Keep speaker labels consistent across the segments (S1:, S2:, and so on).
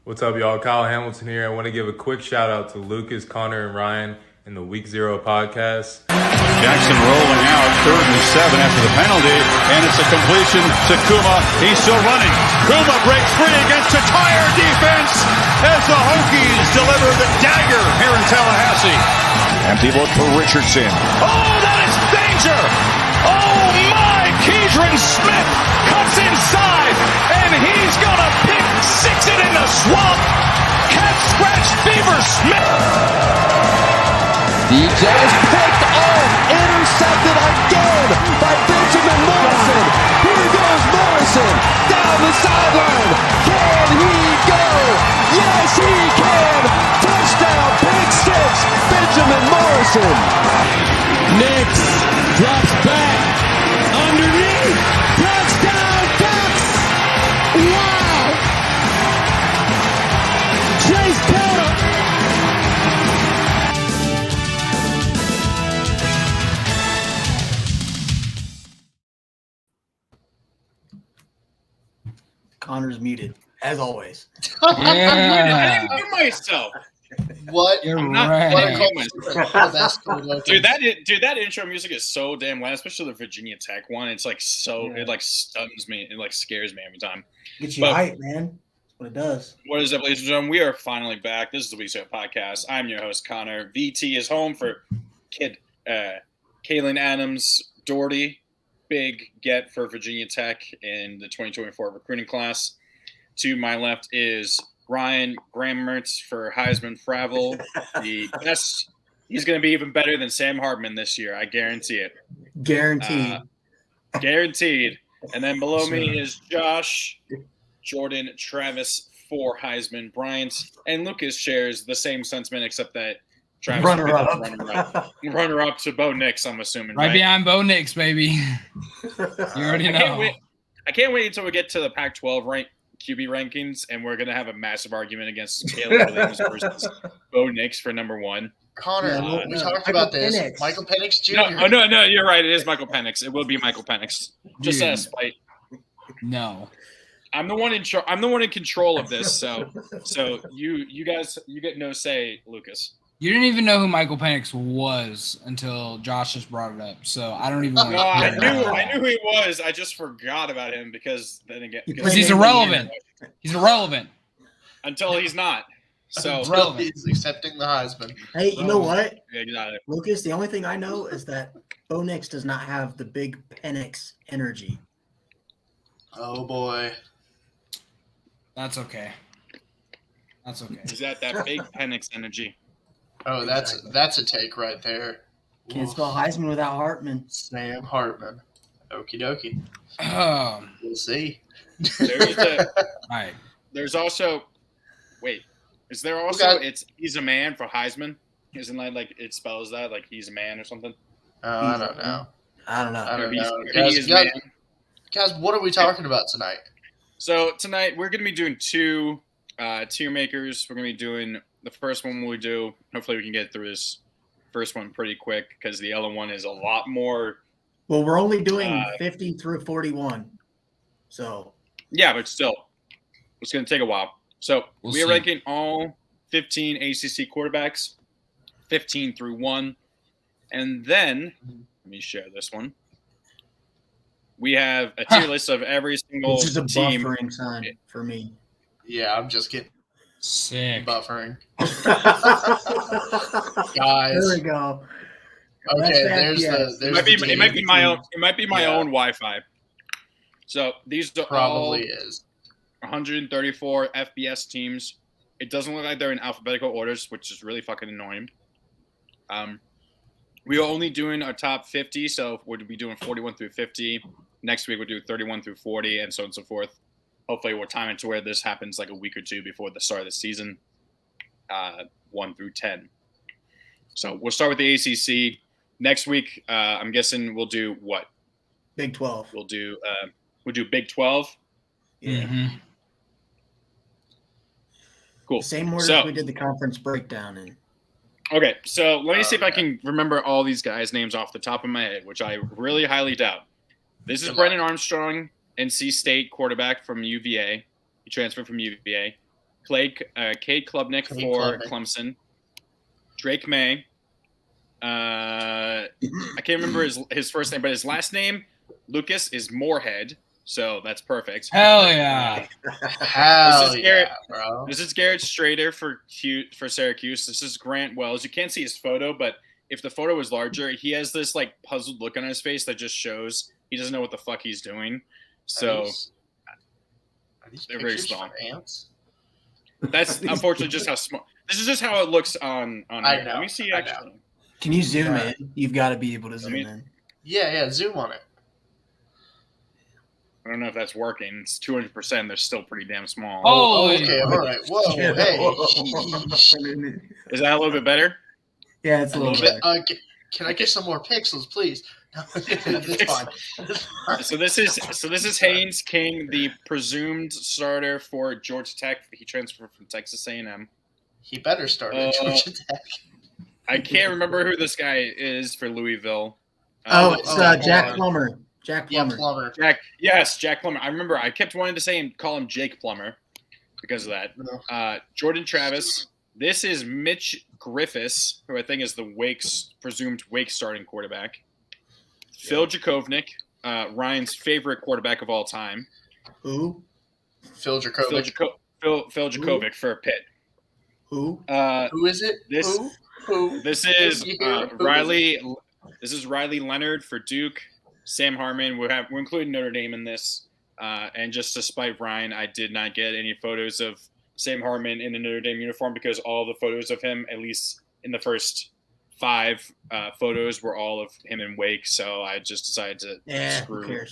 S1: What's up, y'all? Kyle Hamilton here. I want to give a quick shout out to Lucas, Connor, and Ryan in the Week 0 podcast.
S2: Jackson rolling out, 3rd and 7 after the penalty, and it's a completion to Kuma. He's still running. Kuma breaks free against a tire defense as the Hokies deliver the dagger here in Tallahassee. Empty look for Richardson. Oh, that is danger! Oh my! Keidron Smith cuts inside, and he's gonna pick six it in the swamp. Cat scratch fever Smith.
S3: DJ is picked off, intercepted again by Benjamin Morrison. Here goes Morrison down the sideline. Can he go? Yes, he can. Touchdown, pick six, Benjamin Morrison. Nix drops back underneath. Touchdown, Ducks. Wow. Chase Taylor.
S4: Connor's muted, as always.
S5: I didn't mute myself.
S6: What?
S5: You're
S6: right.
S5: What I call myself. Dude, that intro music is so damn loud, especially the Virginia Tech one. It's like it like stuns me. It like scares me every time.
S4: Get you hype, man. That's what it does.
S5: What is up, ladies and gentlemen? We are finally back. This is the Week 0 podcast. I'm your host, Connor. VT is home for Kaylin Adams, Doherty. Big get for Virginia Tech in the 2024 recruiting class. To my left is Ryan Grammertz for Heisman Fravel. The best. He's going to be even better than Sam Hartman this year. I guarantee it.
S4: Guaranteed.
S5: Guaranteed. And then below me is Josh, Jordan, Travis for Heisman, Bryant, and Lucas shares the same sentiment except that Travis runner up to Bo Nix, I'm assuming.
S7: Right behind Bo Nix, baby. You already know.
S5: I can't wait until we get to the Pac-12 QB rankings, and we're going to have a massive argument against Caleb Williams versus Bo Nix for number one.
S6: Connor, we talked about this.
S4: Penix.
S6: Michael Penix Jr.
S5: No, you're right. It is Michael Penix. It will be Michael Penix. Just as spite.
S7: No.
S5: I'm the one in control of this, so you guys get no say, Lucas.
S7: You didn't even know who Michael Penix was until Josh just brought it up. So I don't even want
S5: No, I knew who he was. I just forgot about him because
S7: he's irrelevant. He's irrelevant.
S5: Until he's not. So
S6: he's accepting the Heisman.
S4: Hey, you know what?
S5: Yeah, got it.
S4: Lucas, the only thing I know is that Bo Nix does not have the big Penix energy.
S6: Oh, boy.
S7: That's okay.
S5: Is that big Penix energy?
S6: Oh, that's a take right there.
S4: Can't spell Heisman without Hartman.
S6: Sam Hartman. Okie dokie. We'll see.
S7: Right.
S5: There's also is there also he's a man for Heisman? Isn't that like it spells that like he's a man or something?
S6: I don't know.
S4: I don't
S6: know. Guys, what are we talking about tonight?
S5: So tonight we're going to be doing two tier makers. We're going to be doing the first one we do. Hopefully we can get through this first one pretty quick because the other one is a lot more.
S4: Well, we're only doing 50 through 41. So.
S5: Yeah, but still, it's going to take a while. So we are ranking all 15 ACC quarterbacks, 15 through 1. And then, let me share this one. We have a tier list of every single team.
S4: This is a buffering sign for me.
S6: Yeah, I'm just kidding.
S7: Sick.
S6: Buffering.
S4: Guys. There we go.
S6: Okay, there's
S5: it might be my own Wi-Fi. So these are
S6: probably is
S5: 134 FBS teams. It doesn't look like they're in alphabetical orders, which is really fucking annoying. We are only doing our top 50, so we'll be doing 41 through 50. Next week we'll do 31 through 40, and so on and so forth. Hopefully we're timing to where this happens like a week or two before the start of the season, 1 through 10. So we'll start with the ACC. Next week, I'm guessing we'll do what?
S4: Big 12.
S5: We'll do Big 12.
S4: Yeah.
S7: Mm-hmm.
S4: Cool. Same order as we did the conference breakdown in.
S5: Okay, so let me see if I can remember all these guys' names off the top of my head, which I really highly doubt. This is Brennan Armstrong, NC State quarterback from UVA. He transferred from UVA. Cade Klubnik for Clemson. Drake May. I can't remember his first name, but his last name, Lucas, is Moorhead. So that's perfect.
S7: Hell yeah.
S6: Bro.
S5: This is Garrett Strader for Syracuse. This is Grant Wells. You can't see his photo, but if the photo was larger, he has this like puzzled look on his face that just shows he doesn't know what the fuck he's doing. So
S6: Are these
S5: they're very
S6: pictures
S5: small.
S6: for ants?
S5: That's unfortunately just how small. This is just how it looks on.
S6: I
S5: here.
S6: know,
S5: Let me see.
S6: I know.
S5: Actually,
S4: Can you zoom in? You've got to be able to zoom in.
S6: Yeah, zoom on it.
S5: I don't know if that's working. It's 200%. They're still pretty damn small.
S7: Oh,
S6: Okay, all right. Whoa, hey.
S5: Is that a little bit better?
S4: Yeah, it's a little bit.
S6: Can I get some more pixels, please? No, it's fine.
S5: So this is Haynes King, the presumed starter for Georgia Tech. He transferred from Texas A&M.
S6: He better start at Georgia Tech.
S5: I can't remember who this guy is for Louisville.
S4: It's Jack Plummer. Jack Plummer.
S5: Jack Plummer. I remember I kept wanting to call him Jake Plummer because of that. Jordan Travis. This is Mitch Griffiths, who I think is the presumed Wake starting quarterback. Phil Jakovnik, Ryan's favorite quarterback of all time.
S4: Who?
S6: Phil Jakovnik.
S5: Phil Jakovic for Pitt.
S4: Who?
S6: Who is it? Who?
S5: This is Riley. This is Riley Leonard for Duke. Sam Harmon. We're including Notre Dame in this. And just to spite Ryan, I did not get any photos of Sam Harmon in a Notre Dame uniform because all the photos of him, at least in the first 5 photos, were all of him in Wake. So I just decided to screw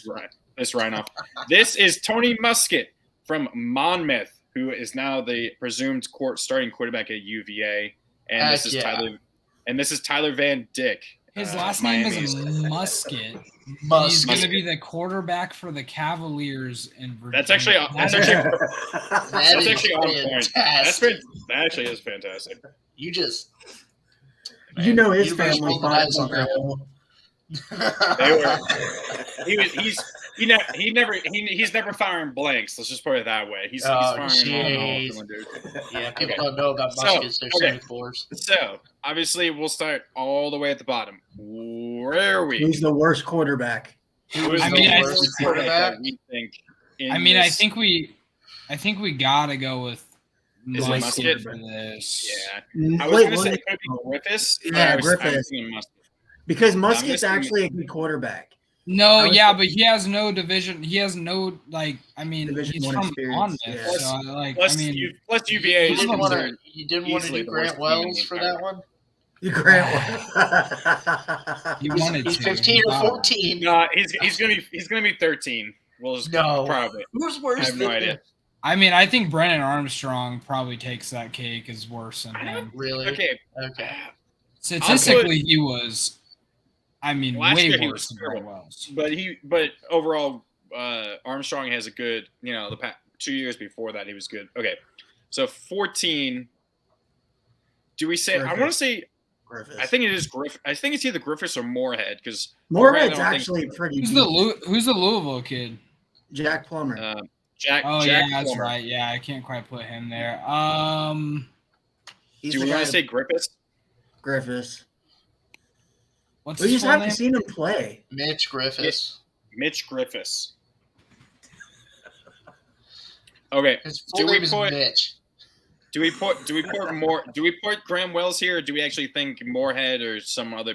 S5: Ryan off. This is Tony Muskett from Monmouth, who is now the presumed starting quarterback at UVA. And this is Tyler Van Dyck.
S7: His last name is Muskett. He's going to be the quarterback for the Cavaliers in Virginia.
S5: That's actually on point.
S6: Fantastic.
S5: That actually is fantastic.
S6: You just
S4: You know his family.
S6: rolled the dice on that one.
S5: He's never firing blanks. Let's just put it that way. He's firing all cylinders.
S6: Yeah, people don't know about Muskets. They're smoothbores.
S5: So obviously we'll start all the way at the bottom. Where are we?
S4: Who's the worst quarterback?
S7: I think we gotta go with
S5: Muskett
S7: for this.
S5: Yeah, I was going to say it could be Griffiths.
S4: Yeah, Griffiths. Because Muskett's actually a good quarterback.
S7: No, but he has no division. He has no he's from Monmouth.
S4: Yeah.
S5: Plus UVA.
S6: You didn't want to do Grant Wells for that one?
S7: He's
S6: 15 or 14.
S5: No, he's gonna be 13. Probably.
S6: Who's worse?
S5: I have no idea.
S7: I think Brennan Armstrong probably takes that cake as worse than him.
S6: Really?
S5: Okay.
S7: Statistically, he was. Way worse than
S5: terrible.
S7: Wells.
S5: But overall, Armstrong has a good. The past 2 years before that, he was good. Okay, so 14. Do we say? Griffith. I want to say. Griffiths. I think it is Griffith. I think it's either Griffiths or Moorhead because
S4: Moorhead's actually pretty.
S7: Who's the Louisville kid?
S4: Jack Plummer.
S5: Jack
S7: that's
S5: Plummer.
S7: right. Yeah, I can't quite put him there.
S5: Do we want to say Griffiths?
S4: Griffiths.
S7: What's
S4: we
S7: his
S4: just
S7: full
S4: haven't
S7: name?
S4: seen him play.
S6: Mitch Griffiths.
S5: Mitch Griffiths. Okay.
S6: His full name is Mitch.
S5: Do we put Graham Wells here, or do we actually think Moorhead or some of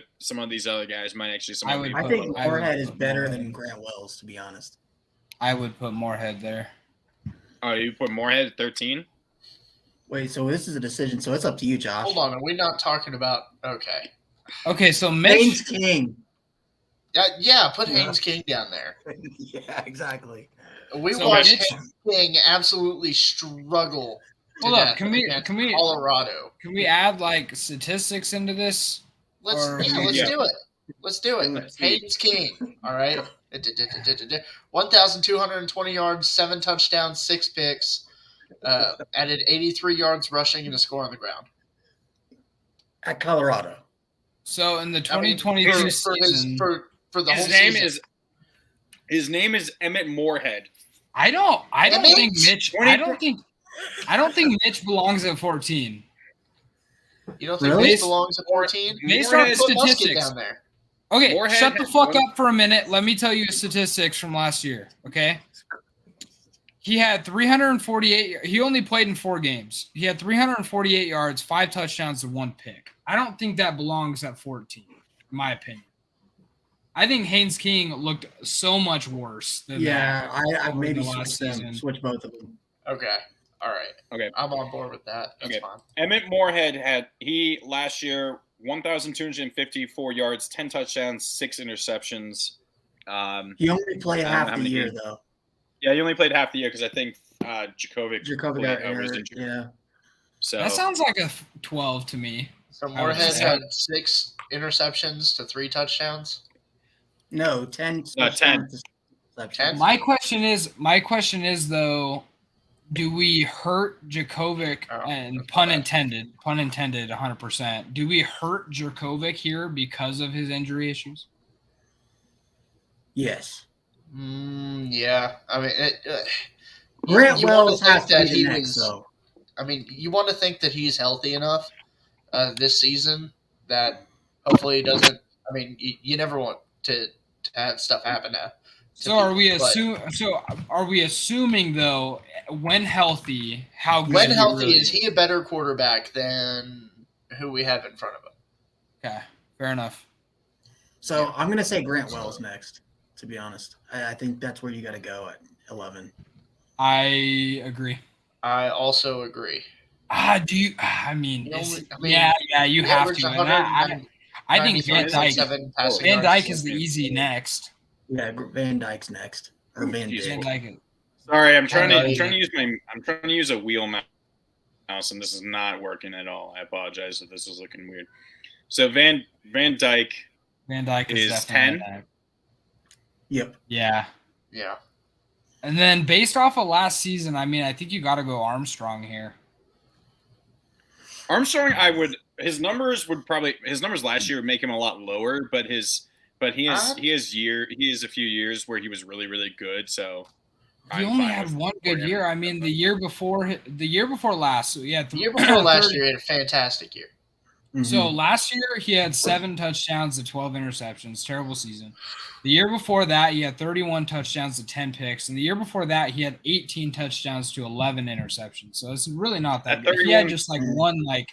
S5: these other guys might actually?
S4: I think Moorhead is better than Grant Wells, to be honest.
S7: I would put Moorhead there.
S5: Oh, you put Moorhead at 13?
S4: Wait, so this is a decision, so it's up to you, Josh.
S6: Hold on, are we not talking about
S7: Okay, so Mitch
S4: Haynes King.
S6: Put Haynes King down there.
S4: Yeah, exactly.
S6: We watched Haynes King absolutely struggle.
S7: Hold up, can we
S6: Colorado?
S7: Can we add statistics into this?
S6: Let's do it. Haynes King. All right. 1,220 yards, 7 touchdowns, 6 picks. Added 83 yards rushing and a score on the ground.
S4: At Colorado.
S7: So in the 2022 season,
S6: for the whole season.
S5: His name is Emmett Moorhead.
S7: I don't think Mitch. I don't think I don't think Mitch belongs at 14.
S6: You don't think
S4: Really?
S6: Mitch belongs at 14?
S7: Based on
S6: Put Musket
S7: statistics.
S6: down there.
S7: Okay,
S5: Moorhead
S7: shut the
S5: had
S7: fuck
S5: one-
S7: up for a minute. Let me tell you statistics from last year, okay? He had 348. He only played in 4 games. He had 348 yards, 5 touchdowns, and 1 pick. I don't think that belongs at 14, in my opinion. I think Haynes King looked so much worse than
S4: Yeah,
S7: that.
S4: I
S7: over
S4: maybe
S7: the last
S4: switch them,
S7: season.
S4: switch both of them.
S6: Okay. All right.
S5: Okay.
S6: I'm on board with that. That's
S5: Okay.
S6: fine.
S5: Emmett Moorhead had last year 1,254 yards, 10 touchdowns, 6 interceptions.
S4: He only played
S5: I don't know
S4: half
S5: how
S4: the
S5: many
S4: year
S5: games.
S4: though.
S5: Yeah, he only played half the year because I think Djokovic
S4: Jacoby
S5: played-
S4: got
S5: was
S4: injured.
S5: injured.
S4: Yeah.
S5: So
S7: That sounds like a 12 to me.
S6: So
S7: would
S6: Moorhead
S7: say.
S6: had 6 interceptions to 3 touchdowns.
S4: No, 10.
S5: 10.
S6: Ten?
S7: My question is though, do we hurt Djokovic,
S6: Oh,
S7: and
S6: that's
S7: pun
S6: not
S7: intended, 100%. Do we hurt Djokovic here because of his injury issues?
S4: Yes.
S6: Yeah. I mean,
S4: Grant
S6: you wanna
S4: Wells
S6: think
S4: has to
S6: that
S4: be the
S6: he
S4: next,
S6: was-
S4: though.
S6: I mean, you want to think that he's healthy enough this season that hopefully he doesn't. I mean, you never want to have stuff happen to
S7: So are we
S6: people, but
S7: are we assuming though, when healthy, how good
S6: when
S7: he
S6: healthy,
S7: really
S6: is he a better quarterback than who we have in front of him?
S7: Okay, fair enough.
S4: So I'm gonna say Grant Wells next. To be honest, I think that's where you got to go at 11.
S7: I agree.
S6: I also agree.
S7: Do you? I mean,
S6: You
S7: it's-
S6: only- I mean,
S7: yeah, you
S6: he
S7: have
S6: averaged
S7: to. And
S6: 190
S7: I think Van
S6: 97
S7: Dyke.
S6: passing
S7: Van
S6: yards.
S7: Dyke is the easy next.
S4: Yeah, Van Dyke's next, or Van
S5: Jeez.
S7: Van
S4: Dyke.
S7: Dyke.
S5: Sorry, I'm trying
S6: Alrighty.
S5: to use a wheel mouse, and this is not working at all. I apologize if this is looking weird. So Van Dyke
S7: Van Dyke is
S5: Is
S7: definitely
S5: 10?
S7: Van Dyke.
S4: Yep.
S7: Yeah.
S6: Yeah.
S7: And then based off of last season, I mean, I think you got to go Armstrong here.
S5: Armstrong, his numbers last year would make him a lot lower, but he has a few years where he was really, really good. So
S7: He
S5: I'm
S7: only
S5: fine
S7: had
S5: with-
S7: one good
S5: for him.
S7: year. I mean, the year before last. So yeah,
S6: The year before last year, he had a fantastic year.
S7: So
S4: Mhm.
S7: last year he had 7 touchdowns to 12 interceptions. Terrible season. The year before that he had 31 touchdowns to 10 picks, and the year before that he had 18 touchdowns to 11 interceptions. So it's really not that
S5: At
S7: good. He had
S5: 31
S7: just like
S4: Mhm.
S7: one he had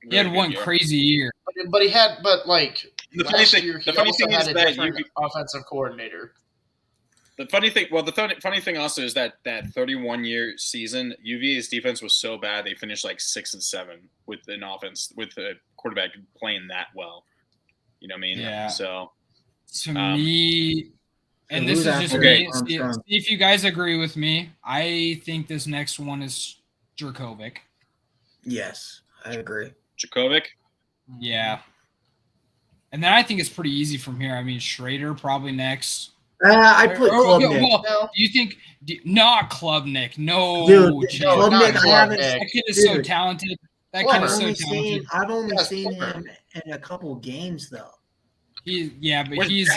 S5: Really good
S7: one
S5: year.
S7: crazy year.
S6: But he had, last year, he
S5: the funny
S6: also
S5: thing
S6: had
S5: is
S6: a
S5: that
S6: different offensive coordinator.
S5: The funny thing also is that 31-year season, UVA's defense was so bad they finished like 6-7 with an offense with a quarterback playing that well. You know what I mean?
S7: Yeah.
S5: So
S7: To me, and
S4: So
S7: this
S4: who's
S7: is just
S4: after
S7: me.
S4: Armstrong?
S7: See if you guys agree with me. I think this next one is Djokovic.
S4: Yes, I agree.
S5: Djokovic,
S7: Yeah. And then I think it's pretty easy from here. I mean, Schrader probably next.
S4: I put Klubnik.
S7: Well,
S6: No.
S7: do you think not Klubnik? No,
S4: Dude,
S7: chance.
S6: no, not
S4: Klubnik, I haven't.
S6: Klubnik.
S7: That kid is so
S4: Dude.
S7: talented. That
S6: Well,
S7: kid is
S4: I've
S7: so
S4: only
S7: talented.
S4: seen
S6: Yes,
S4: him in a couple games though.
S7: But he's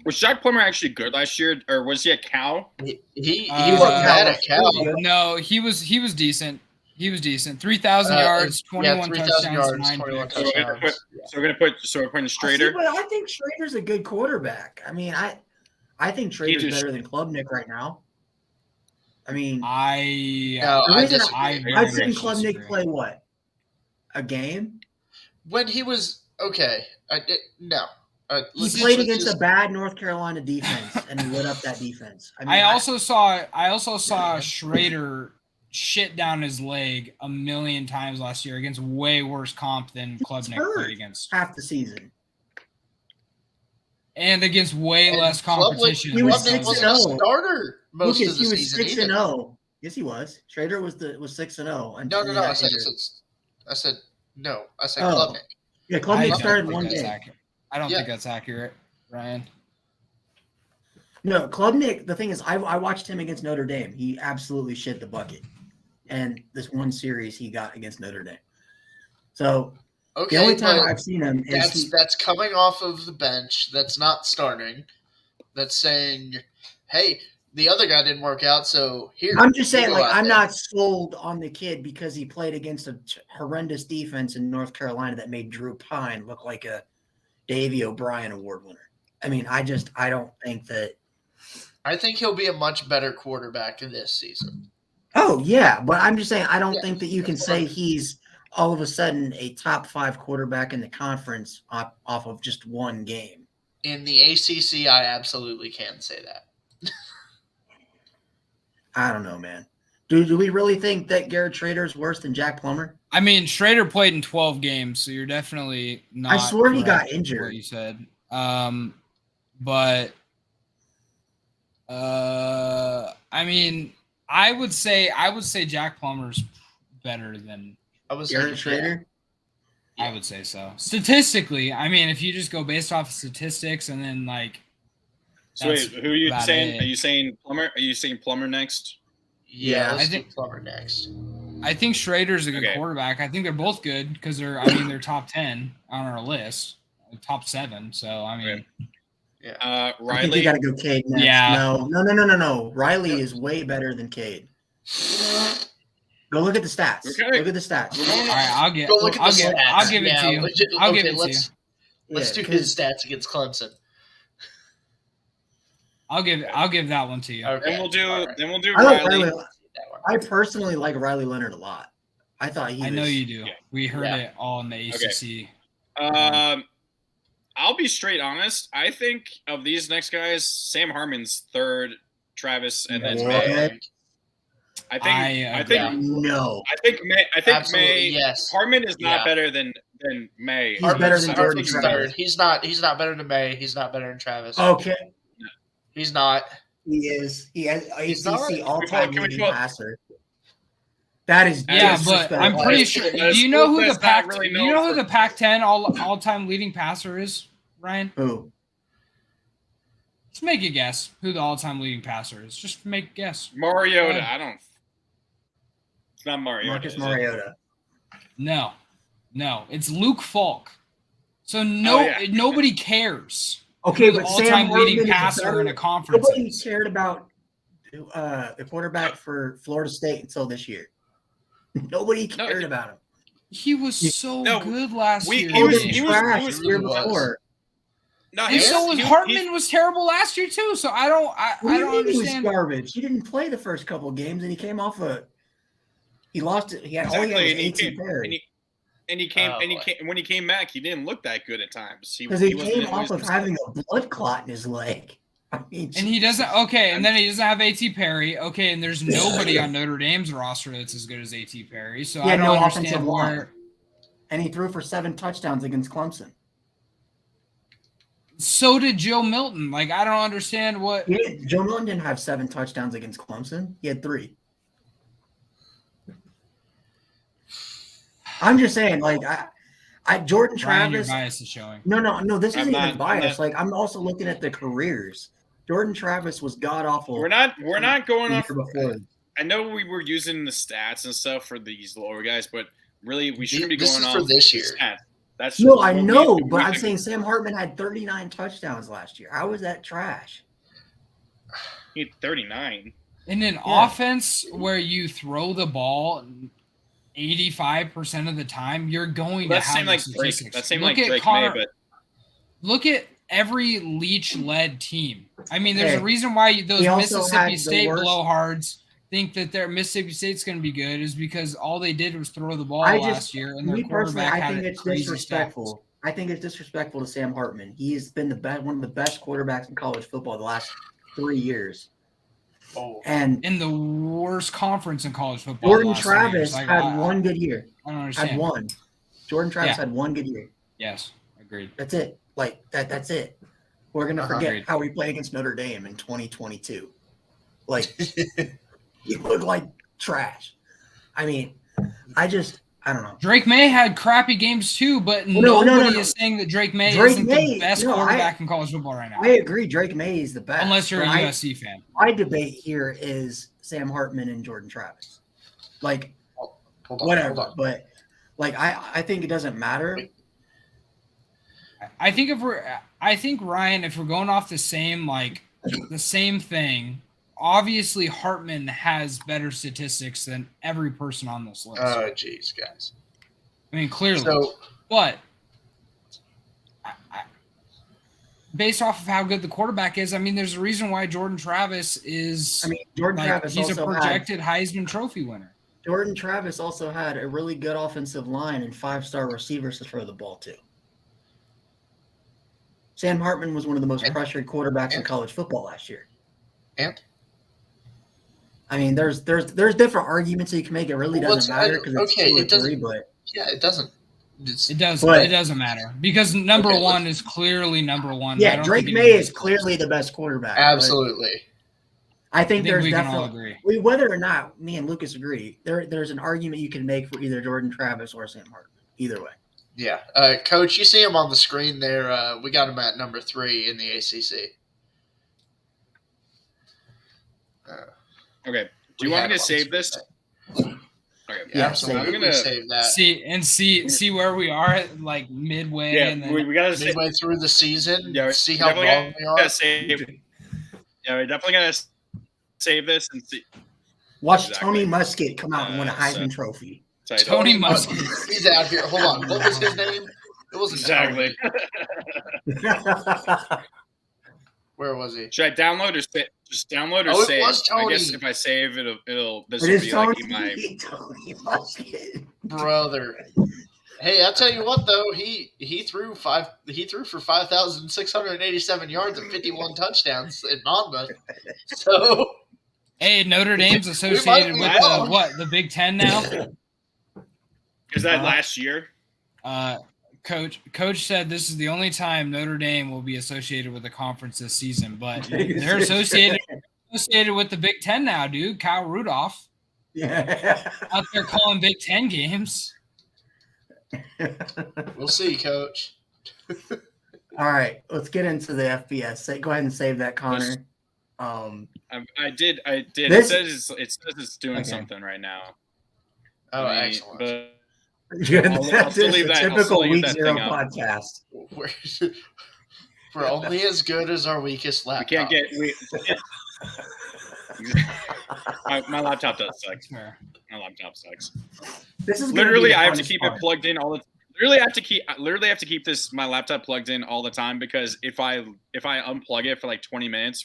S5: was Jack Plummer actually good last year, or was he a cow?
S6: He
S7: Uh,
S6: wasn't bad at Cal.
S7: no, he was decent. He was decent. 3,000 yards, 21
S6: 3,000
S7: touchdowns,
S6: yards,
S7: 9
S6: 21
S7: picks.
S6: touchdowns.
S5: So we're putting Strader.
S4: But I think Schrader's a good quarterback. I mean, I think Schrader's
S5: just-
S4: better than Klubnik right now. I mean,
S6: No,
S4: The
S6: I
S4: reason
S6: disagree.
S4: I've seen
S7: very
S4: Klubnik
S7: disagree.
S4: play what? A game?
S6: When he was okay, no.
S4: He
S6: Let's
S4: played
S6: just-
S4: against a bad North Carolina defense and he lit up that defense. I mean,
S7: I also saw Schrader shit down his leg a million times last year against way worse comp than Klubnik
S4: hurt.
S7: played against,
S4: half the season.
S7: and against way
S6: And
S7: less
S6: Klubnik-
S7: competition.
S4: He was
S6: Klubnik
S4: 6-0.
S6: wasn't a starter most
S4: Lucas,
S6: of the
S4: he was
S6: season
S4: 6-0.
S6: either.
S4: Yes, he was. Schrader was 6-0.
S6: No. I said no. I said
S4: Oh.
S6: Klubnik.
S4: Yeah,
S7: I
S4: Klubnik
S7: don't
S4: started
S7: think
S4: one
S7: that's
S4: game.
S7: accurate. I don't
S6: Yeah.
S7: think that's accurate, Ryan.
S4: No, Klubnik, the thing is, I watched him against Notre Dame. He absolutely shit the bucket. And this one series he got against Notre Dame. So
S6: Okay,
S4: the only time
S6: but
S4: I've seen him is
S6: that's coming off of the bench. That's not starting. That's saying, hey, the other guy didn't work out. So here,
S4: I'm just saying,
S6: you go
S4: like,
S6: out
S4: I'm
S6: there.
S4: not sold on the kid because he played against a horrendous defense in North Carolina that made Drew Pine look like a Davey O'Brien Award winner. I mean, I don't think that.
S6: I think he'll be a much better quarterback this season.
S4: Oh, yeah. But I'm just saying, I don't
S6: Yeah,
S4: think that you can say he's all of a sudden a top 5 quarterback in the conference off of just one game.
S6: In the ACC, I absolutely can say that.
S4: I don't know, man. Do we really think that Garrett Schrader is worse than Jack Plummer?
S7: I mean, Schrader played in 12 games, so you're definitely not.
S4: I swear he got
S7: correct with
S4: injured.
S7: What you said, but I mean, I would say Jack Plummer's better than
S4: Garrett Schrader.
S7: I would say so. Statistically, I mean, if you just go based off of statistics and then like.
S5: So wait, who are you
S7: about
S5: saying?
S7: it.
S5: Are you saying Plummer? Are you saying Plummer next?
S6: Yeah, let's
S7: I
S6: do
S7: think-
S6: Plummer next.
S7: I think Schrader's a good
S5: Okay.
S7: quarterback. I think they're both good because they're top 10 on our list, top 7. So I mean,
S4: I think
S5: Riley.
S4: you got to go Cade next.
S7: Yeah.
S4: No. Riley is way better than Cade. Go look at the stats.
S5: Okay.
S4: Look at the stats.
S5: We're going
S7: all right,
S5: on.
S7: I'll
S6: Go look at
S7: I'll
S6: the
S7: give,
S6: stats.
S7: I'll give it to you. I'll give it to you.
S6: Let's do
S4: Yeah,
S6: his stats against Clemson.
S7: I'll give that one to you.
S6: Okay.
S5: Then we'll do.
S6: all right.
S5: Then we'll do
S4: I like
S5: Riley.
S4: Riley. I personally like Riley Leonard a lot. I thought he.
S7: I know
S4: was,
S7: you do.
S5: Yeah.
S7: We heard
S6: Yeah.
S7: it all in the ACC.
S5: I'll be straight honest. I think of these next guys, Sam Harmon's third, Travis, and then
S4: What?
S5: May. I think
S4: No.
S5: May.
S6: Absolutely,
S5: May.
S6: yes.
S5: Harmon is not
S6: Yeah.
S5: better than May.
S4: He's better than Jordan
S6: Hartman's
S4: Travis.
S6: third. He's not better than May. He's not better than Travis.
S4: Okay.
S6: He's not.
S4: He is. He has
S6: He's
S4: ACC
S6: not.
S4: all-time
S5: Can we
S4: leading
S5: call-
S4: passer. That is
S7: Yeah, but
S4: disrespectful.
S7: I'm pretty sure. Do you know who the
S5: That's not
S7: Pac?
S5: really
S7: Do you know who
S5: known
S7: the Pac-10 all-time leading passer is, Ryan?
S4: Who?
S7: Just make a guess who the all-time leading passer is. Just make a guess.
S5: Mariota.
S7: Yeah.
S5: I don't. It's not Mariota.
S4: Marcus
S5: is it?
S4: Mariota.
S7: No, it's Luke Falk. So
S5: yeah.
S7: nobody cares.
S4: Okay,
S7: Who the
S4: but
S7: all-time
S4: Sam
S7: leading
S4: Hartman is
S7: passer
S4: better.
S7: in a conference.
S4: Nobody
S7: is.
S4: cared about the quarterback for Florida State until this year. Nobody
S5: No,
S4: cared about him.
S7: He was so
S5: No,
S7: good last year.
S5: he was-
S4: He
S5: he
S4: was
S5: was-
S4: trash
S5: he was-
S4: the year
S6: he was.
S4: before.
S5: No,
S7: And so was
S5: he-
S7: Hartman was terrible last year too. So I don't
S4: What do you
S7: don't
S4: mean he was
S7: understand.
S4: garbage? He didn't play the first couple of games, and he came off he lost it. He had all he
S5: Exactly,
S4: had
S5: and he
S4: was 18
S5: came,
S4: Perry.
S5: and he came,
S6: Oh,
S5: and he
S6: boy.
S5: came. When he came back, he didn't look that good at times.
S4: Because he
S5: wasn't-
S4: came off of having a blood clot in his leg. I mean,
S7: And he doesn't. Okay, and then he doesn't have A.T. Perry. Okay, and there's nobody on Notre Dame's roster that's as good as A.T. Perry. So
S4: He
S7: I
S4: had
S7: don't
S4: no
S7: understand
S4: offensive line.
S7: where.
S4: and he threw for 7 touchdowns against Clemson.
S7: So did Joe Milton. Like I don't understand what.
S4: Joe Milton didn't have 7 touchdowns against Clemson. He had 3. I'm just saying, like, Jordan
S7: Ryan, your
S4: Travis.
S7: bias is showing.
S4: No. This
S5: I'm
S4: isn't
S5: not-
S4: even biased.
S5: I'm not-
S4: Like, I'm also looking at the careers. Jordan Travis was god awful.
S5: We're not going
S4: the
S5: off.
S4: year before.
S5: I know we were using the stats and stuff for these lower guys, but really we shouldn't be
S6: This
S5: going
S6: is
S5: off
S6: for this
S5: the
S6: year.
S5: stats. That's
S4: No, I
S5: what
S4: know,
S5: we
S4: but I'm
S5: think.
S4: saying Sam Hartman had 39 touchdowns last year. How was that trash?
S5: He had 39.
S7: In an
S4: Yeah.
S7: offense where you throw the ball 85% of the time, you're going
S5: That
S7: to have
S5: seemed
S7: the
S5: like Drake.
S7: statistics.
S5: That seemed
S7: Look
S5: like
S7: at
S5: Drake
S7: Connor-
S5: May, but
S7: Look at every Leach-led team. I mean, there's
S4: Hey,
S7: a reason why those
S4: he also
S7: Mississippi
S4: had the
S7: State
S4: worst-
S7: blowhards think that their Mississippi State's going to be good is because all they did was throw the ball
S4: I
S7: last
S4: just,
S7: year, and their
S4: me personally,
S7: quarterback
S4: I
S7: had
S4: think
S7: a
S4: it's
S7: crazy
S4: disrespectful. I think it's disrespectful to Sam Hartman. He's been one of the best quarterbacks in college football the last 3 years.
S6: Oh,
S4: And
S7: in the worst conference in college football.
S4: Jordan
S7: the last 3 years.
S4: Travis
S7: Like,
S4: had one good year.
S7: I don't understand.
S4: Had one. Jordan Travis
S7: Yeah.
S4: had one good year.
S7: Yes, agreed.
S4: That's it. Like that's it. We're gonna forget
S7: Agreed.
S4: how we played against Notre Dame in 2022. Like you look like trash. I mean, I don't know.
S7: Drake May had crappy games too, but
S4: No.
S7: nobody is saying that Drake May
S4: Drake
S7: isn't
S4: May-
S7: the best
S4: no,
S7: quarterback in college football right now.
S4: I agree. Drake May is the best.
S7: Unless you're a
S4: but
S7: USC fan.
S4: my debate here is Sam Hartman and Jordan Travis. Like
S6: hold on,
S4: whatever,
S6: hold on.
S4: but like I think it doesn't matter.
S7: I think Ryan, if we're going off the same thing, obviously Hartman has better statistics than every person on this list.
S6: Oh, jeez, guys.
S7: I mean, clearly.
S6: So,
S7: But based off of how good the quarterback is, I mean, there's a reason why Jordan Travis is.
S4: I mean, Jordan Travis
S7: he's a
S4: also
S7: projected Heisman Trophy winner.
S4: Jordan Travis also had a really good offensive line and 5-star receivers to throw the ball to. Sam Hartman was one of the most pressured quarterbacks in college football last year.
S6: And
S4: I mean, there's different arguments that you can make. It really doesn't matter because it's
S6: okay,
S4: 2 or
S6: it doesn't.
S4: 3, but
S6: Yeah, it doesn't.
S7: It doesn't matter because number one is clearly number one.
S4: Yeah, Drake May is clearly the best quarterback.
S6: Absolutely.
S4: I think there's
S7: we can all
S4: definitely
S7: agree.
S4: whether or not me and Lucas agree, there's an argument you can make for either Jordan Travis or Sam Hartman. Either way.
S6: Yeah. Coach, you see him on the screen there. We got him at number 3 in the ACC.
S5: Okay. Do you want me to save this? Okay.
S6: Yeah,
S4: absolutely.
S6: I'm going to save that.
S7: See where we are at like midway.
S5: Yeah,
S7: and then
S5: we got to
S6: Midway through the season,
S5: Yeah,
S6: see how wrong we are.
S5: Yeah, we're definitely gonna save this and see.
S4: Watch
S5: Exactly.
S4: Tony Muskett come out and win a Heisman
S5: So-
S4: Trophy.
S5: Sorry,
S7: Tony Muskett.
S6: He's out here. Hold on. What was his name? It wasn't
S5: Exactly.
S6: Tony. Where was he?
S5: Should I download or just download or
S6: Oh, it
S5: save?
S6: was
S5: I
S6: Tony.
S5: guess if I save, it'll this
S4: It
S5: will
S4: is
S5: be
S4: Tony,
S5: like my.
S4: Tony Muskett.
S6: Brother. Hey, I'll tell you what though, he threw for 5,687 yards and 51 touchdowns in Monmouth. So
S7: Hey, Notre Dame's associated
S6: be
S7: with
S6: wrong.
S7: the Big Ten now.
S5: Is that last year?
S7: Coach said this is the only time Notre Dame will be associated with a conference this season, but they're associated with the Big Ten now, dude. Kyle Rudolph
S4: Yeah.
S7: out there calling Big Ten games.
S6: we'll see, Coach.
S4: All right, let's get into the FBS. Go ahead and save that, Connor.
S5: I did.
S4: This-
S5: it says it's doing
S4: Okay.
S5: something right now.
S6: Oh,
S5: I mean,
S6: excellent.
S5: But
S4: That's
S5: I'll still
S4: just
S5: leave
S4: a
S5: that- I'll
S4: typical
S5: still leave
S4: Week
S5: that
S4: 0
S5: thing up.
S4: podcast.
S6: We're only as good as our weakest
S5: we
S6: laptop.
S5: can't get. My laptop does suck.
S7: Swear.
S5: My laptop sucks.
S4: This is gonna
S5: Literally,
S4: be the
S5: I have to
S4: funnest
S5: keep
S4: part.
S5: it plugged in all the. Literally have to keep my laptop plugged in all the time because if I unplug it for like 20 minutes,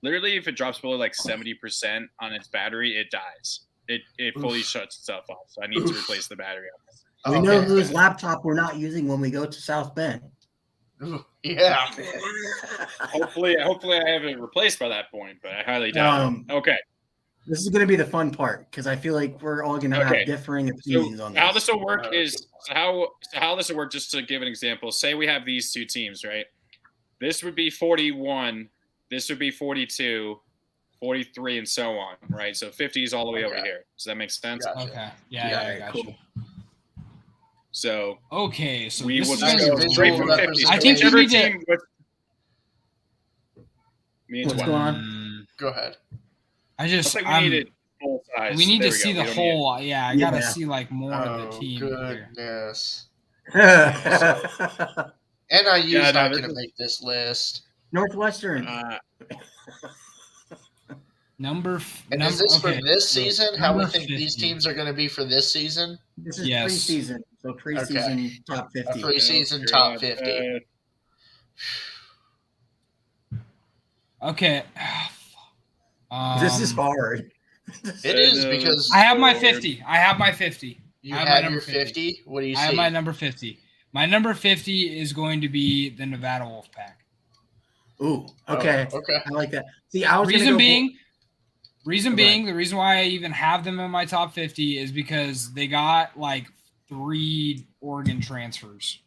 S5: if it drops below like 70% on its battery, it dies. It fully shuts itself off. So I need to replace the battery on this.
S4: We know
S6: Okay.
S4: whose laptop we're not using when we go to South Bend.
S6: Ooh, yeah.
S5: Hopefully I have it replaced by that point, but I highly doubt it. Okay.
S4: This is going to be the fun part because I feel like we're all going to
S5: Okay.
S4: have differing
S5: So
S4: opinions on
S5: how
S4: this.
S5: this will work is how this will work. Just to give an example, say we have these two teams, right? This would be 41. This would be 42, 43, and so on, right? So 50 is all the way over here. Does that make sense?
S6: Gotcha.
S7: Okay. Yeah, I got
S4: cool.
S7: you.
S5: So
S7: Okay, so
S5: we
S7: this
S5: will
S7: is
S5: just
S7: gonna
S5: go
S7: be
S5: straight
S6: visual
S5: from 50.
S7: I think we
S5: Whichever
S7: need to-
S5: team means
S4: What's
S5: what?
S4: going on?
S6: Go ahead.
S7: I
S5: Looks
S7: just
S5: like we need it full size.
S7: we need
S5: There
S7: to
S5: we
S7: see
S5: go.
S7: the
S5: We don't need it.
S7: whole. Yeah, I gotta
S4: Yeah.
S7: see like more of the
S6: Oh,
S7: team here.
S6: goodness.
S4: Northwestern.
S6: NIU's
S5: Yeah, no,
S6: not
S5: this
S6: going to
S5: is-
S6: make this list.
S7: Number.
S6: And is this
S7: okay.
S6: for this season? How we
S7: Number
S6: think these
S7: 50.
S6: teams are going to be for this season?
S4: This is
S7: Yes.
S4: preseason. So preseason top 50.
S6: Preseason top 50.
S7: Okay.
S4: This is hard.
S6: It is because
S7: I have my 50. I have my 50.
S6: you
S7: I have my
S6: have
S7: number
S6: your
S7: 50.
S6: 50. What do you
S7: I have
S6: see?
S7: my number 50. My number 50 is going to be the Nevada Wolfpack.
S4: Ooh, okay.
S6: Oh, okay.
S4: I like that. See, I was
S7: Reason
S4: gonna go
S7: being,
S4: ahead.
S7: the reason why I even have them in my top 50 is because they got like 3 Oregon transfers.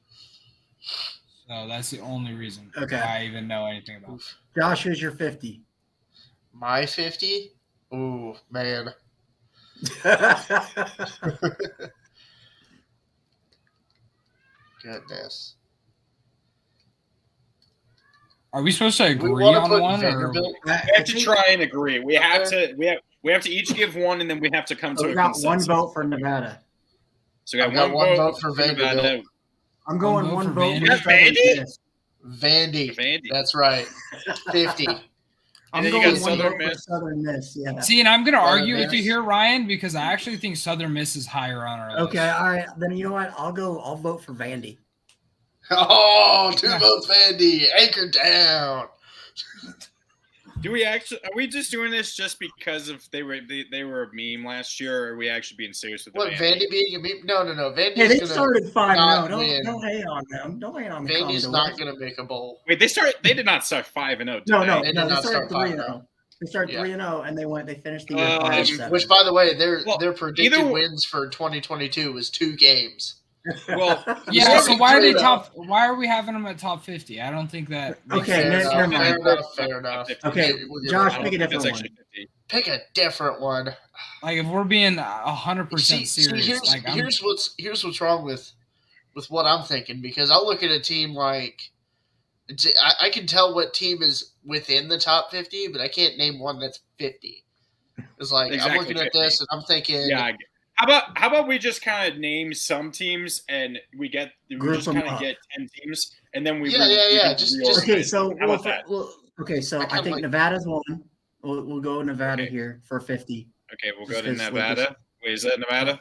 S7: So that's the only reason
S4: Okay.
S7: why I even know anything about it.
S4: Josh, who's your 50?
S6: My 50? Ooh, man. Goodness.
S7: Are we supposed to
S6: We
S7: agree
S6: want to
S7: on
S6: put
S7: one? Or
S6: Vanderbilt.
S5: We have to try and agree. We have to each give one, and then we have to come to
S4: We
S5: a
S4: got
S5: consensus.
S4: one vote for Nevada.
S5: So we
S6: I've got one vote for
S5: Nevada.
S6: Vanderbilt.
S4: I'm going
S7: vote
S4: one
S7: for
S4: vote
S7: Vandy.
S4: for
S5: You got Vandy?
S4: Southern Miss.
S6: Vandy.
S5: Vandy.
S6: That's right. 50.
S4: I'm
S5: then you
S4: going
S5: got
S4: one
S5: Southern
S4: vote for
S5: Miss.
S4: Southern Miss. Yeah.
S7: See, and I'm going to
S6: Southern
S7: argue with you
S6: Miss.
S7: here, Ryan, because I actually think Southern Miss is higher on our list.
S4: Okay. All right. Then you know what? I'll vote for Vandy.
S6: Oh, 2 votes, Vandy. Anchor down.
S5: Do we actually? Are we just doing this just because of they were a meme last year, or are we actually being serious with the
S6: What, Vandy being a meme? No. Vandy's
S4: Hey, they
S6: gonna
S4: started 5-0.
S6: not
S4: Don't
S6: win.
S4: hate on them. Don't hate on the
S6: Vandy's
S4: Commodores.
S6: not going to make a bowl.
S5: Wait, they did not start 5-0.
S4: No.
S6: They
S4: They
S6: did not
S4: started
S6: start
S4: 3-0. They started
S6: Yeah.
S4: 3-0, and they finished the year 5-7.
S6: Which, by the way, their
S5: Well,
S6: predicted
S5: either-
S6: wins for 2022 was 2 games.
S5: Well,
S7: Yeah, so why are they
S6: 3-0.
S7: top? Why are we having them at top 50? I don't think that. makes
S4: Okay,
S7: sense.
S4: never mind.
S6: Fair enough.
S4: Okay,
S6: We'll give
S4: Josh,
S6: it
S4: pick a
S5: That's
S4: different
S5: actually
S4: one.
S5: 50.
S6: Pick a different one.
S7: Like if we're being 100% serious, like
S6: here's what's wrong with what I'm thinking, because I'll look at a team like I can tell what team is within the top 50, but I can't name one that's 50. It's like
S5: Exactly,
S6: I'm looking at
S5: 50.
S6: this and I'm thinking,
S5: Yeah. How about we just kind of name some teams and we
S4: Group
S5: just
S4: them
S5: kind of
S4: up.
S5: get 10 teams and then we
S6: Yeah.
S5: we
S6: Just
S5: reorganize.
S4: Okay, so
S5: How about that?
S4: I
S6: kinda
S4: think
S6: like-
S4: Nevada's one. We'll go Nevada
S5: Okay.
S4: here for 50.
S5: Okay, we'll go
S4: Just
S5: to
S4: 'cause, like,
S5: Nevada. Wait, is that Nevada?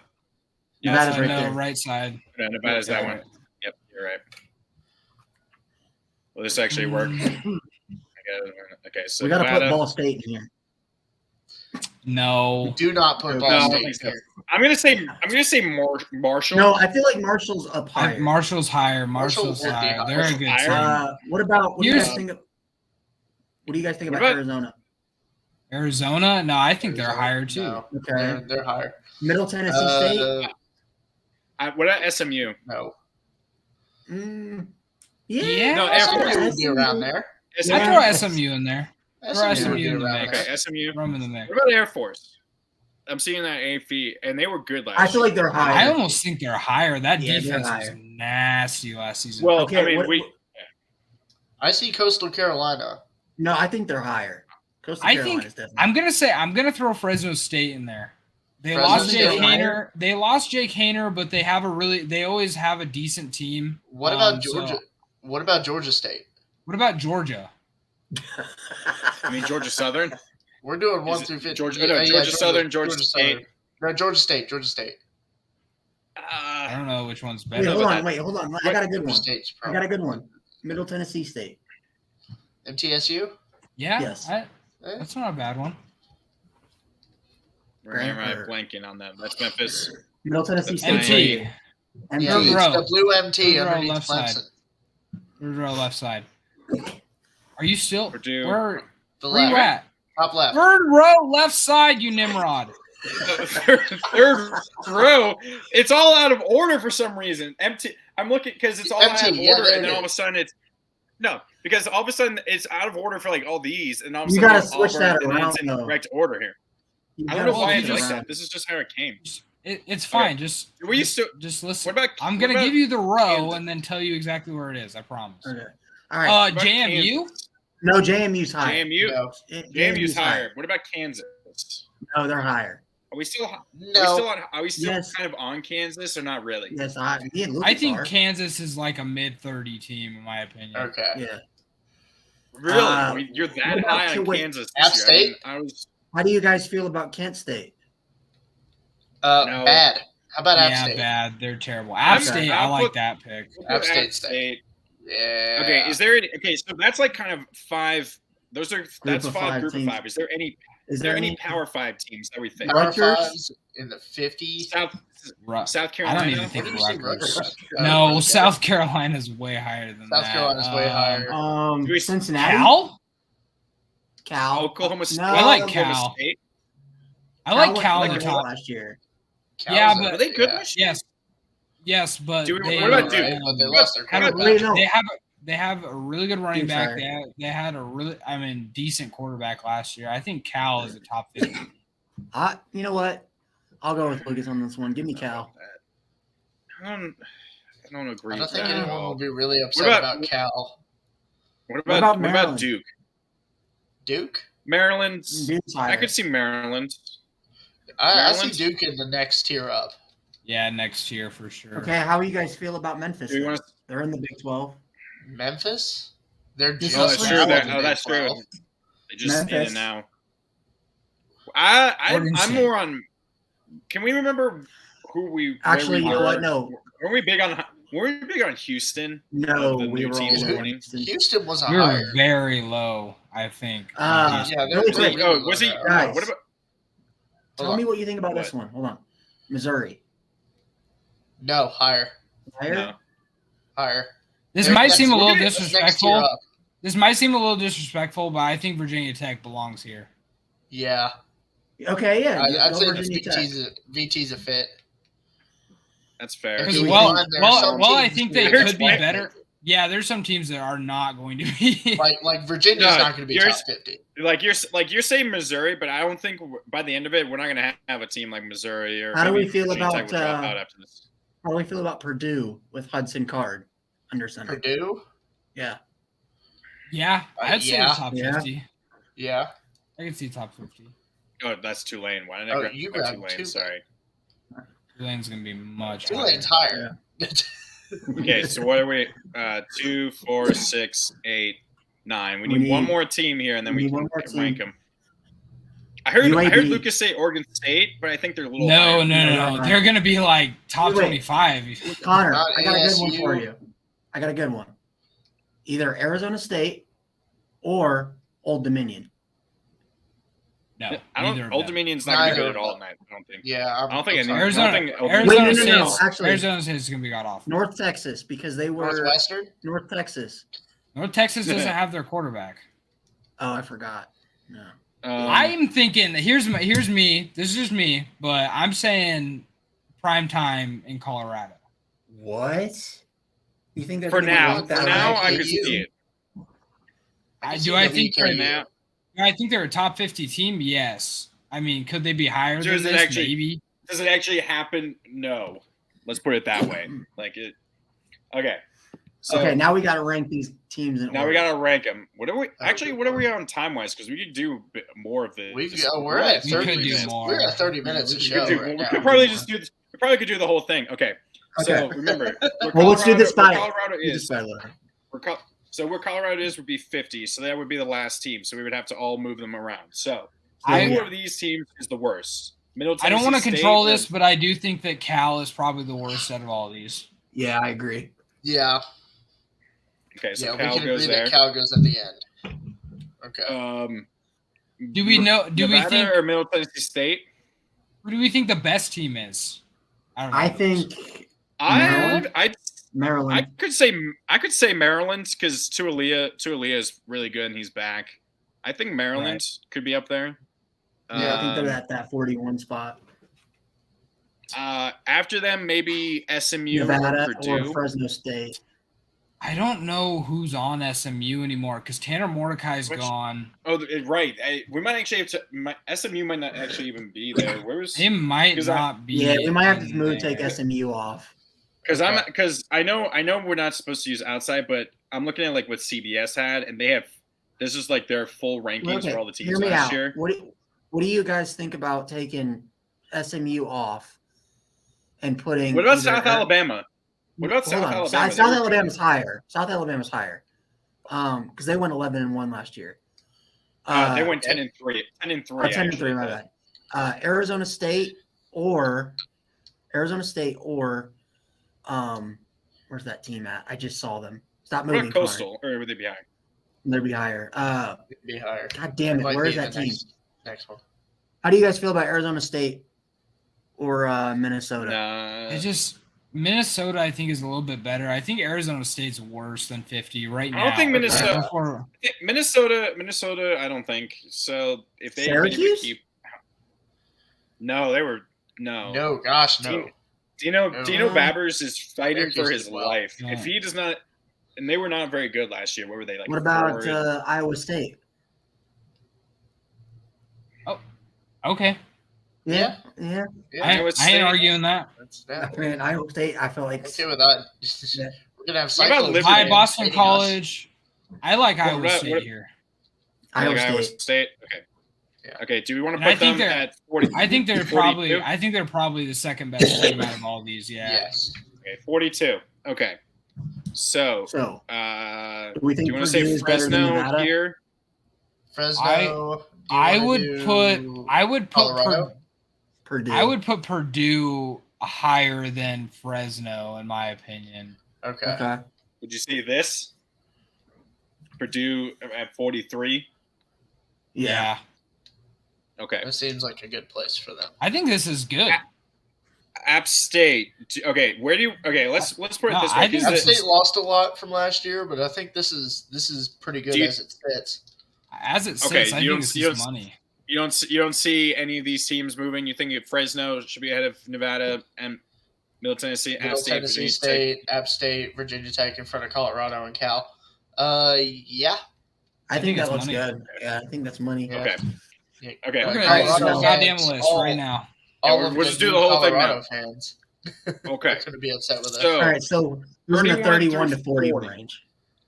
S7: yeah,
S4: Nevada's
S7: so
S4: right
S7: no,
S4: there.
S7: right side.
S5: No, Nevada's that one. Yep, you're right. Will this actually work? Okay, so
S4: We got to put
S5: Nevada.
S4: Ball State in here.
S7: No.
S6: do not put
S4: No,
S6: Ball
S5: I don't
S6: State
S5: think so.
S6: here.
S5: I'm gonna say Marshall.
S4: No, I feel like Marshall's up higher.
S7: Marshall's higher.
S6: Marshall's
S7: Marshall's higher.
S6: higher.
S7: They're a good
S5: Higher?
S7: team.
S4: What do you
S7: Here's-
S4: guys think? What do you guys think
S5: What
S4: about
S5: about-
S4: Arizona?
S7: Arizona? No, I think they're higher too.
S6: No,
S4: Okay,
S6: they're higher.
S4: Middle Tennessee State.
S5: What about SMU?
S6: No,
S7: Yeah.
S5: No,
S6: SMU would be around there.
S5: SMU.
S7: I throw SMU in there. Throw
S6: SMU would be
S7: SMU in the
S6: around
S7: mix.
S6: there.
S5: Okay, SMU.
S7: Throw them in the mix.
S5: What about Air Force? I'm seeing that AFC, and they were good last
S4: I feel
S5: year.
S4: like they're
S7: I
S4: higher.
S7: almost think they're higher. That
S4: Yeah, they're
S7: defense was
S4: higher.
S7: nasty last season.
S5: Well,
S4: Okay,
S5: I mean,
S4: what-
S6: I see Coastal Carolina.
S4: No, I think they're higher. Coastal
S7: I
S4: Carolina's
S7: think
S4: definitely.
S7: I'm gonna throw Fresno State in there. They
S6: Fresno
S7: lost
S6: State
S7: Jake
S6: higher?
S7: Hayner. They lost Jake Hayner, but they always have a decent team.
S6: What about
S7: So-
S6: Georgia? What about Georgia State?
S7: what about Georgia?
S5: I mean, Georgia Southern.
S6: We're doing 1
S5: Is it
S6: through 50.
S5: Georgia- no, Georgia Southern, Georgia State.
S6: Southern. No, Georgia State.
S7: I don't know which one's
S4: Wait,
S7: better.
S4: hold
S5: about
S4: on,
S5: that.
S4: hold on. I got a good
S6: Georgia
S4: one.
S6: State's
S4: I got a good one. Middle Tennessee State.
S6: MTSU.
S7: Yeah,
S4: Yes.
S7: that's not a bad one.
S5: Where am I blanking on them? That's Memphis.
S4: Middle Tennessee State.
S5: That's
S7: MT.
S4: MT.
S6: Yeah,
S7: Third
S6: it's
S7: row.
S6: the blue MT
S7: Third row
S6: underneath
S7: left side.
S6: Clemson.
S7: Third row left side. Are you still?
S5: Purdue.
S7: Where
S6: The
S7: you
S6: left,
S7: at?
S6: top left.
S7: Third row left side, you Nimrod.
S5: Third row. It's all out of order for some reason. Empty. I'm looking because it's all out of
S6: Empty, yeah,
S5: order,
S6: there
S5: and then
S6: it
S5: all of a sudden it's no. Because all of a sudden it's out of order for like all these, and all of a
S4: You
S5: sudden
S4: gotta
S5: it's
S4: switch
S5: Auburn,
S4: that
S5: and then
S4: around,
S5: it's in
S4: though.
S5: correct order here.
S4: You
S5: I don't
S4: gotta
S5: know why
S4: switch
S5: it's
S4: it
S5: like
S4: around.
S5: that. This is just how it came.
S7: It's fine. Just
S5: We used to.
S7: just listen.
S5: What about?
S7: I'm
S5: what
S7: gonna
S5: about
S7: give you the row
S5: Kansas?
S7: and then tell you exactly where it is. I promise.
S4: Okay. All right.
S5: What about
S7: JMU.
S5: Kansas?
S4: No, JMU's higher.
S5: JMU.
S6: No.
S5: JMU's higher. What about Kansas?
S4: No, they're higher.
S5: Are we still?
S6: No.
S5: Are we still
S4: Yes.
S5: kind of on Kansas or not really?
S4: Yes, me and Lucas
S7: I think
S4: are.
S7: Kansas is like a mid-30 team in my opinion.
S6: Okay.
S4: Yeah.
S5: Really? You're
S4: what
S5: that
S4: about
S5: high on
S4: wait,
S5: Kansas?
S6: App
S5: This year.
S6: State?
S5: I was.
S4: How do you guys feel about Kent State?
S5: No.
S6: Bad. How about App
S7: Yeah,
S6: State?
S7: bad. They're terrible. App
S4: Okay.
S7: State, I
S5: I'll
S7: like
S5: put-
S7: that pick.
S6: App State. Yeah.
S5: Okay, is there any? Okay, so that's like kind of five. That's
S4: of
S5: 5
S4: five
S5: group
S4: teams.
S5: of 5. Is there any Power 5 teams that we think?
S6: Power
S4: Rutgers?
S6: fives in the 50s?
S5: South
S7: I
S5: Carolina.
S7: don't even
S6: Where
S7: think
S6: did you see
S7: Rutgers.
S6: Rutgers?
S7: No,
S6: Okay.
S7: South Carolina's way higher than
S6: South
S7: that.
S6: Carolina's way higher.
S5: Do we-
S4: Cincinnati?
S7: Cal?
S5: Oklahoma State.
S4: No,
S7: I like
S5: Oklahoma
S7: Cal.
S5: State.
S7: I like
S4: went
S7: Cal in
S4: really
S7: the
S4: well
S7: top.
S4: last year.
S7: Yeah,
S6: Cal's
S7: but-
S5: Are they good
S6: yeah.
S5: this year?
S7: Yes, but
S5: Do we-
S7: they,
S5: what about Duke?
S6: Right, but they lost their
S7: have a
S6: quarterback.
S4: Wait, no.
S7: they have a really good running
S4: Duke's
S7: back.
S4: higher.
S7: They had a really decent quarterback last year. I think Cal is a top 50.
S4: You know what? I'll go with Lucas on this one. Give me Cal.
S5: I don't agree.
S6: I don't
S5: with
S6: think
S5: that.
S6: anyone will be really upset
S5: about-
S6: about Cal.
S5: What
S4: about
S5: about
S4: Maryland?
S5: Duke?
S6: Duke?
S5: Maryland.
S4: Duke's higher.
S5: I could see Maryland.
S6: I see
S5: Maryland?
S6: Duke in the next tier up.
S7: Yeah, next year for sure.
S4: Okay, how do you guys feel about Memphis?
S5: Do you want to?
S4: They're in the Big 12.
S6: Memphis? They're
S4: This
S6: just
S4: is
S5: that's
S4: true.
S6: now in
S5: That-
S6: the
S5: oh,
S6: Big
S5: that's true.
S6: 12.
S5: They just in
S4: Memphis.
S5: and out.
S7: Oregon
S5: I'm
S7: State.
S5: more on. Can we remember who we
S4: Actually,
S5: where we
S4: you know
S5: were?
S4: what? No.
S5: Were we big on Houston?
S4: No,
S5: The
S4: we
S5: new
S4: were all
S5: teams
S4: over
S5: winning?
S4: Houston.
S6: Houston was a
S7: We were
S6: higher.
S7: very low, I think.
S4: Uh,
S6: Yeah,
S4: really
S6: they're
S4: quick.
S6: really
S5: Was
S6: low
S5: he?
S6: now.
S4: Guys.
S5: What about?
S4: Tell me what you think about this
S5: What?
S4: one. Hold on. Missouri.
S6: No, higher.
S4: Higher?
S5: No.
S6: Higher.
S7: This
S6: They're
S7: might
S6: next-
S7: seem a
S6: we're
S7: little
S6: gonna- next tier
S7: disrespectful.
S6: up.
S7: This might seem a little disrespectful, but I think Virginia Tech belongs here.
S6: Yeah.
S4: Okay, yeah.
S6: I'd
S4: go
S6: say the
S4: Virginia Tech.
S6: VT's a fit.
S5: That's fair.
S6: Because
S4: Do we
S7: Well,
S4: think-
S7: I think they
S5: Here's
S7: could be
S5: my-
S7: better. Yeah, there's some teams that are not going to be.
S6: Like Virginia's
S5: No,
S6: not going to be
S5: you're-
S6: top 50.
S5: Like you're saying Missouri, but I don't think by the end of it we're not going to have a team like Missouri or.
S4: How do
S5: maybe
S4: we feel
S5: Virginia Tech
S4: about,
S5: will drop out after this.
S4: How do we feel about Purdue with Hudson Card under center?
S6: Purdue?
S4: Yeah.
S7: Yeah, I'd say
S6: Yeah.
S7: top
S4: Yeah.
S7: 50.
S6: Yeah.
S7: I could see top 50.
S5: Oh, that's Tulane. Why did I
S6: Oh,
S5: grab
S6: you
S5: Tulane?
S6: grabbed Tulane.
S5: Sorry.
S7: Tulane's going to be much
S6: Tulane's
S7: higher.
S6: higher.
S5: Okay, so what are we? 2, 4, 6, 8, 9. We
S4: We
S5: need one
S4: need-
S5: more team here, and then
S4: we
S5: we
S4: need one
S5: can
S4: more
S5: rank
S4: team.
S5: them. I heard
S4: UAB.
S5: Lucas say Oregon State, but I think they're a little.
S7: No,
S5: higher.
S7: no. They're going to be like top
S4: Wait.
S7: 25.
S4: Connor,
S6: Not
S4: I got a good one
S6: ASU.
S4: for you. I got a good one. Either Arizona State or Old Dominion.
S7: No,
S5: I
S7: neither
S5: don't.
S7: of
S5: Old
S7: them.
S5: Dominion's not going to
S6: Neither
S5: be good
S6: of
S5: at all
S6: them.
S5: tonight. I don't think.
S6: Yeah.
S5: I don't think any.
S7: Arizona,
S5: I don't think Old
S7: Arizona
S4: Wait, no,
S7: State,
S4: no, actually-
S7: Arizona State is going to be god awful.
S4: North Texas, because they were
S6: Northwestern?
S4: North Texas.
S7: North Texas doesn't have their quarterback.
S4: Oh, I forgot. No.
S7: I'm thinking. Here's me. This is just me, but I'm saying prime time in Colorado.
S4: What? You think they're
S5: for
S4: gonna
S5: now,
S4: rank
S5: for
S4: that
S5: now,
S4: high?
S5: I could see it.
S7: I
S6: see
S7: think
S5: For
S6: WKU.
S5: now,
S7: I think they're a top 50 team. Yes. I mean, could they be higher than
S5: Does it
S7: this?
S5: actually-
S7: Maybe.
S5: does it actually happen? No. Let's put it that way. Like it. Okay. So
S4: Okay, now we got to rank these teams in
S5: now
S4: order.
S5: we gotta rank them. What are we actually? What are we on time wise? Because we could do a bit more of the.
S6: We're at
S7: We
S6: 30
S7: could do
S6: minutes.
S7: more.
S6: We're at 30 minutes of
S5: We
S6: show
S5: could, do,
S6: right
S5: we
S6: now.
S5: could probably just do. We probably could do the whole thing. Okay. So
S4: Okay.
S5: remember, where
S4: Well, let's do this
S5: Colorado-
S4: by-
S5: where Colorado
S4: You
S5: is.
S4: decide later.
S5: So where Colorado is would be 50. So that would be the last team. So we would have to all move them around. So
S7: I-
S5: who of these teams is the worst? Middle
S7: I don't
S5: Tennessee
S7: want to
S5: State
S7: control
S5: or-
S7: this, but I do think that Cal is probably the worst out of all of these.
S4: Yeah, I agree.
S6: Yeah.
S5: Okay, so
S6: Yeah,
S5: Cal
S6: we can
S5: goes
S6: agree
S5: there.
S6: that Cal goes at the end. Okay.
S7: Do we know? Do we
S5: Nevada
S7: think?
S5: or Middle Tennessee State?
S7: Who do we think the best team is? I don't know.
S4: I think
S5: I
S4: Maryland.
S5: could say Maryland because Tualia is really good and he's back. I think Maryland could be up there.
S4: Yeah, I think they're at that 41 spot.
S5: After them, maybe SMU
S4: Nevada
S5: or Purdue.
S4: or Fresno State.
S7: I don't know who's on SMU anymore because Tanner Mordecai's
S5: Which-
S7: gone.
S5: Right. We might actually have to. SMU might not actually even be there. Where was?
S7: It might
S5: 'Cause I-
S7: not be.
S4: Yeah, we might have to
S7: in
S4: move
S7: there.
S4: take SMU off.
S5: Because I know we're not supposed to use outside, but I'm looking at like what CBS had, and they have. This is like their full rankings
S4: Okay,
S5: for all the teams
S4: hear me
S5: last
S4: out.
S5: year.
S4: What do you guys think about taking SMU off and putting?
S5: What about
S4: either-
S5: South Alabama? What about
S4: Hold
S5: South
S4: on.
S5: Alabama?
S4: South Alabama's higher. South Alabama's higher. Because they went 11-1 last year.
S5: They went 10-3. 10-3.
S4: 10-3, my bad. Arizona State or where's that team at? I just saw them. Stop
S5: What
S4: moving.
S5: about
S4: Connor.
S5: Coastal? Or would they be high?
S4: They'd be higher.
S6: It'd be higher.
S4: God damn it.
S6: Might
S4: Where
S6: be
S4: is that
S6: the
S4: team?
S6: Next one.
S4: How do you guys feel about Arizona State or Minnesota?
S5: Nah.
S7: It's just Minnesota. I think is a little bit better. I think Arizona State's worse than 50 right now.
S5: I don't think Minnesota-
S7: Before-
S5: Minnesota, I don't think. So if they maybe
S4: Syracuse?
S5: keep. No, they were. No.
S6: No, gosh, no.
S5: Dino
S6: No.
S5: Babbers is fighting
S6: Syracuse
S5: for his
S6: as well.
S5: life.
S7: Yeah.
S5: If he does not. And they were not very good last year. What were they like?
S4: What about
S5: 4?
S4: Iowa State?
S7: Okay,
S4: Yeah.
S6: Yeah,
S7: I
S5: Iowa
S7: ain't
S5: State-
S7: arguing that.
S6: that's
S4: I
S6: that.
S4: mean, Iowa State, I feel like.
S6: Okay with that.
S4: Yeah.
S6: We're gonna have
S5: What about
S6: Cyclones
S5: Liberty?
S7: Hi,
S6: fans
S7: Boston
S6: hating us.
S7: College. I like
S5: What
S7: Iowa
S5: about-
S7: State
S5: what-
S7: here.
S4: Iowa
S5: Iowa
S4: State.
S5: State. Okay.
S6: Yeah.
S5: Okay. Do we want to
S7: And I
S5: put
S7: think
S5: them
S7: they're-
S5: at 40?
S7: I think they're
S5: 42?
S7: probably the second best team out of all these. Yeah.
S6: Yes.
S5: Okay, 42. Okay. So,
S4: So,
S5: do
S4: we think
S5: you want to
S4: Purdue
S5: say
S4: is better than
S5: Fresno
S4: Nevada?
S5: here?
S6: Fresno.
S7: I would put
S6: Colorado?
S4: Purdue.
S7: I would put Purdue higher than Fresno, in my opinion.
S6: Okay.
S4: Okay.
S5: Would you see this? Purdue at 43.
S4: Yeah.
S5: Okay.
S6: That seems like a good place for them.
S7: I think this is good.
S5: App State. Okay, where do you? Okay, let's put it
S7: No,
S5: this way.
S7: I think
S6: App
S5: Is it-
S6: State lost a lot from last year, but I think this is pretty good
S5: Do you-
S6: as it sits.
S7: As it sits,
S5: Okay,
S7: I
S5: you
S7: think
S5: don't-
S7: this
S5: you
S7: is
S5: don't-
S7: money.
S5: you don't see any of these teams moving. You think Fresno should be ahead of Nevada and Middle Tennessee, App
S6: Middle
S5: State,
S6: Tennessee
S5: Virginia
S6: State, App State, Virginia Tech in front of Colorado and Cal. Yeah.
S4: I think that
S7: it's
S4: looks
S7: money.
S4: good. Yeah, I think that's money.
S6: Yeah.
S5: Okay.
S6: Yeah.
S5: Okay.
S7: We're
S5: All
S7: gonna
S5: right,
S7: do this
S4: so-
S7: goddamn
S6: fans,
S7: list right now.
S6: All
S5: Yeah,
S6: of
S5: we'll
S6: the
S5: just do the
S6: new
S5: whole thing
S6: Colorado
S5: now.
S6: fans
S5: Okay.
S6: are going to be upset with us.
S5: So
S4: All right, so we're in the
S5: 31
S4: 31 to
S5: through
S4: 40
S5: 40.
S4: range.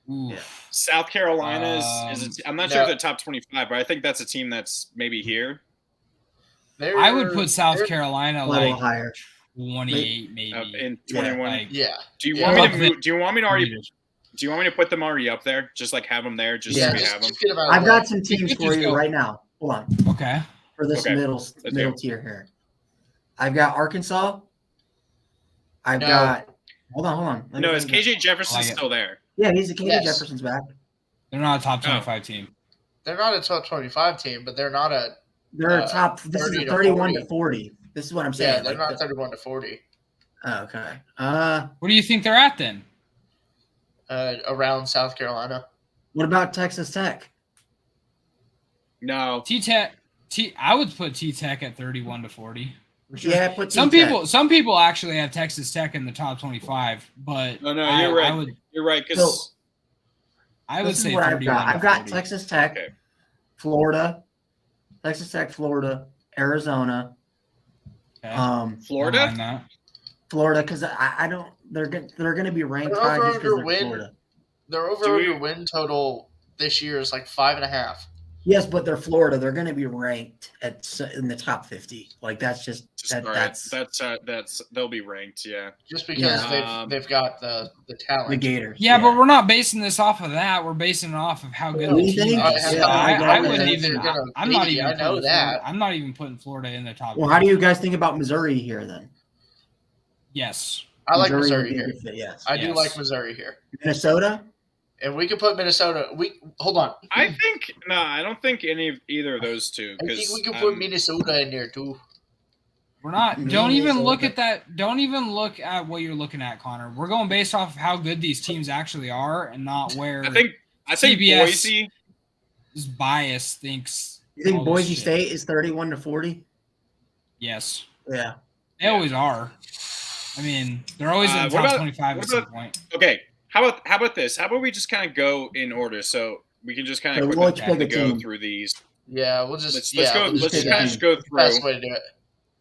S7: Ooh.
S4: Yeah.
S5: South Carolina is I'm not sure
S6: no.
S5: if they're top 25, but I think that's a team that's maybe here.
S7: I would put South
S6: they're-
S7: Carolina
S4: A little
S7: like
S4: higher.
S7: 28, maybe.
S5: In
S4: Yeah,
S5: 21.
S7: like,
S6: Yeah.
S5: Do you
S6: Yeah.
S5: want me to
S7: Above
S5: move? Do you want me to already?
S7: Leaders.
S5: Do you want me to put them already up there? Just like have them there, just
S4: Yeah,
S5: so we
S6: just,
S5: have them.
S6: just get them out of
S4: I've
S6: the way.
S4: got some teams
S7: could
S4: for
S7: just
S4: you
S7: go-
S4: right now. Hold on.
S7: Okay.
S4: For this
S5: Okay,
S4: middle
S5: do it.
S4: tier here. I've got Arkansas. I've
S6: No.
S4: got hold on. Let me
S5: No, is
S4: bring it
S5: KJ Jefferson
S7: I like it.
S5: still there?
S4: up. Yeah, he's the KJ
S6: Yes.
S4: Jefferson's back.
S7: They're not a top
S5: Oh.
S7: 25 team.
S6: They're not a top 25 team, but they're not a
S4: They're a top this is
S6: 30
S4: a
S6: to
S4: 31
S6: 40.
S4: to 40. This is what I'm
S6: yeah.
S4: saying.
S6: They're
S4: like
S6: not 31 to 40.
S4: okay.
S7: What do you think they're at then?
S6: Around South Carolina.
S4: What about Texas Tech?
S5: No.
S7: T-Tech. I would put T-Tech at 31 to 40. For sure.
S4: Yeah, put
S7: Some
S4: T-Tech.
S7: people actually have Texas Tech in the top 25, but
S5: No,
S7: I-
S5: you're right.
S7: I would
S5: You're right because
S7: I would
S4: This is
S7: say
S4: what I've
S7: 31
S4: got.
S7: to
S4: I've got
S7: 40.
S4: Texas Tech,
S5: Okay.
S4: Florida, Texas Tech, Florida, Arizona,
S7: Okay.
S5: Florida.
S7: Don't mind that.
S4: Florida because I don't they're going to be ranked
S6: They're
S4: high
S6: over
S4: just because
S6: under
S4: they're
S6: win.
S4: Florida.
S6: Their
S5: Do we-
S6: over win total this year is like 5.5.
S4: Yes, but they're Florida. They're going to be ranked in the top 50. Like that's just
S5: All right.
S4: that's
S5: they'll be ranked. Yeah.
S6: Just because
S5: Yeah.
S6: they've got the talent.
S4: the Gators.
S7: Yeah, but we're not basing this off of that. We're basing it off of how good
S4: What
S7: the
S4: do you
S7: team
S4: think?
S7: is.
S4: Yeah,
S7: I wouldn't
S4: that's-
S7: even.
S6: they're gonna
S7: I'm not
S6: be.
S7: even.
S6: I know
S7: putting
S6: that.
S7: Florida, I'm not even putting Florida in the top.
S4: Well, how do you guys think about Missouri here then?
S7: Yes.
S6: I like
S4: would
S6: Missouri
S4: be a
S6: here.
S4: good fit, yes.
S6: I do
S7: Yes.
S6: like Missouri here.
S4: Minnesota?
S6: And we could put Minnesota. Hold on.
S5: I don't think either of those two.
S6: I think
S5: 'cause,
S6: we could put Minnesota in there too.
S7: We're not. Don't even
S4: Minnesota.
S7: look at that. Don't even look at what you're looking at, Connor. We're going based off of how good these teams actually are, and not where
S5: I think
S7: CBS
S5: Boise.
S7: this bias thinks.
S4: You think
S7: all this
S4: Boise
S7: shit.
S4: State is 31 to 40?
S7: Yes,
S4: Yeah.
S7: they always are. I mean, they're always in the
S5: What
S7: top
S5: about-
S7: 25
S5: what
S7: at some
S5: about-
S7: point.
S5: Okay. How about this? How about we just kind of go in order so we can just kind
S4: So
S5: of
S4: we'll
S5: quickly
S4: pick a
S5: go
S4: team.
S5: through these.
S6: Yeah, we'll just
S5: Let's
S6: yeah,
S5: go.
S6: we'll
S5: Let's
S6: do
S5: just kind
S6: that.
S5: of just go through.
S6: Best way to do it.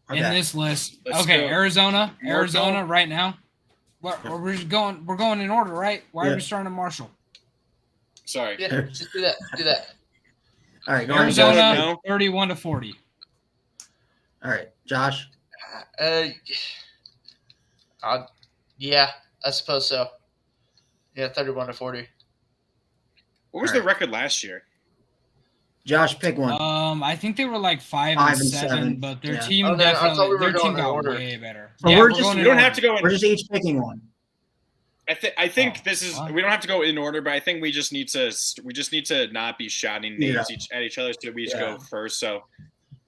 S4: Okay.
S7: In this list.
S5: Let's
S7: Okay,
S5: go.
S7: Arizona
S5: Marshall.
S7: right now. We're just going. We're going in order, right? Why
S4: Yeah.
S7: are we starting at Marshall?
S5: Sorry.
S6: Yeah, just do that. Do that.
S4: All right, go ahead.
S5: Arizona.
S7: Arizona
S5: no.
S7: 31 to 40.
S4: All right, Josh.
S6: Yeah, I suppose so. Yeah, 31 to 40.
S5: What was
S4: All
S5: the
S4: right.
S5: record last year?
S4: Josh, pick one.
S7: I think they were like 5
S4: 5
S7: and
S4: and
S7: 7,
S4: 7,
S7: but their
S4: yeah.
S7: team
S6: Oh, then I thought
S7: definitely
S6: we were
S7: their
S6: going
S7: team
S6: in
S7: got
S6: order.
S7: way better.
S4: So
S7: yeah,
S4: we're
S7: we're
S4: just-
S7: going
S5: We
S7: in
S5: don't
S7: order.
S5: have to go in.
S4: We're just each picking one.
S5: I think
S7: Oh,
S5: this is.
S7: wow.
S5: We don't have to go in order, but I think we just need to not be shouting names
S4: Yeah.
S5: at each other, so we each
S4: Yeah.
S5: go first. So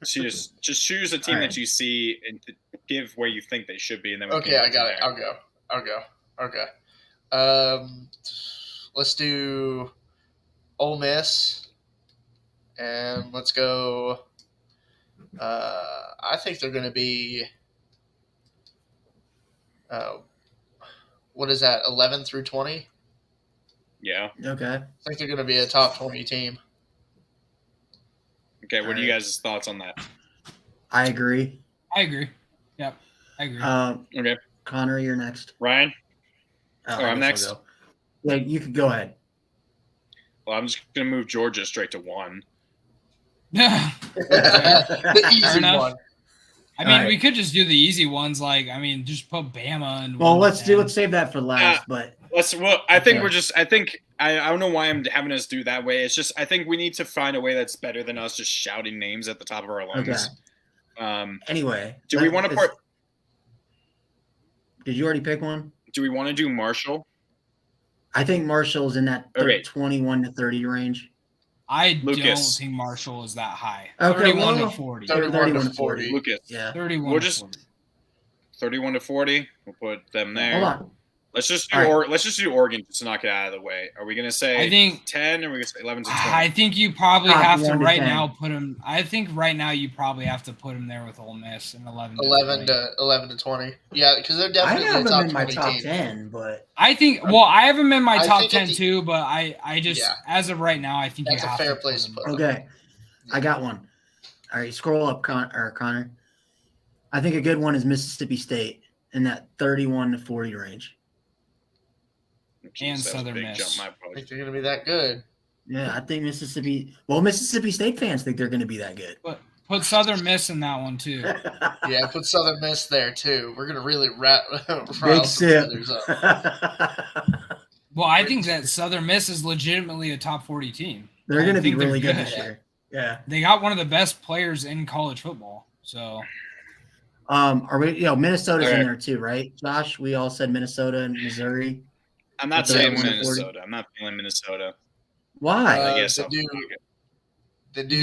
S5: just choose a team
S4: All right.
S5: that you see and give where you think they should be, and then we
S6: Okay,
S5: can
S6: I got it.
S5: from
S6: I'll go. Okay. Let's do Ole Miss, and let's go. I think they're going to be. What is that? 11 through 20.
S5: Yeah.
S4: Okay.
S6: I think they're going to be a top 20 team.
S5: Okay. What are you guys' thoughts on that?
S4: I agree.
S7: I agree. Yep, I agree.
S5: Okay.
S4: Connor, you're next.
S5: Ryan.
S4: Oh,
S5: I'm
S4: I guess
S5: next.
S4: I'll go. Yeah, you could go ahead.
S5: Well, I'm just gonna move Georgia straight to 1.
S6: The easy
S7: enough.
S6: one.
S7: I mean,
S4: Alright.
S7: we could just do the easy ones. Like, I mean, just put Bama and.
S4: Well,
S7: 1 to
S4: let's
S7: 10.
S4: save that for last. But
S5: I think
S4: Okay.
S5: we're just. I think I don't know why I'm having us do that way. It's just I think we need to find a way that's better than us just shouting names at the top of our lungs.
S4: Okay. Anyway,
S5: do we want to put?
S4: Did you already pick one?
S5: Do we want to do Marshall?
S4: I think Marshall's in that 21 to 30 range.
S7: I don't think Marshall is that high.
S4: Okay,
S7: 31 to 40.
S6: 31 to 40.
S5: Lucas.
S4: Yeah.
S7: 31
S5: We'll
S7: to
S5: just
S7: 40.
S5: 31 to 40. We'll put them there.
S4: Hold on.
S5: Let's just do Oregon just to knock it out of the way. Are we going to say
S7: I think
S5: 10 or are we going to say 11 to 20?
S7: I think you probably have to
S4: 1 to
S7: right
S4: 10.
S7: now put him. I think right now you probably have to put him there with Ole Miss and 11
S6: to 20. Yeah, because they're definitely
S4: I have
S6: a
S4: them
S6: top
S4: in my
S6: 20
S4: top
S6: team.
S4: 10, but
S7: I think. Well, I have him in my
S6: I
S7: top
S6: think
S7: 10 too, but I just as of right now, I think
S6: That's
S7: you
S6: a
S7: have
S6: fair
S7: to
S6: place
S7: put
S6: to
S7: him.
S6: put them.
S4: okay. I got one. All right, scroll up, Connor. I think a good one is Mississippi State in that 31 to 40 range.
S7: And Southern Miss.
S6: I think they're going to be that good.
S4: Yeah, I think Mississippi State fans think they're going to be that good.
S7: But put Southern Miss in that one too.
S6: Yeah, put Southern Miss there too. We're going to really rile
S4: Big
S6: some
S4: sip.
S6: others up.
S7: Well, I think that Southern Miss is legitimately a top 40 team.
S4: They're going to be
S7: think they're
S4: really good this year. Yeah.
S7: They got one of the best players in college football. So,
S4: Are we? Minnesota's in there too, right? Josh, we all said Minnesota and Missouri.
S5: I'm not saying Minnesota. I'm not feeling Minnesota.
S4: Why?
S5: I guess
S7: do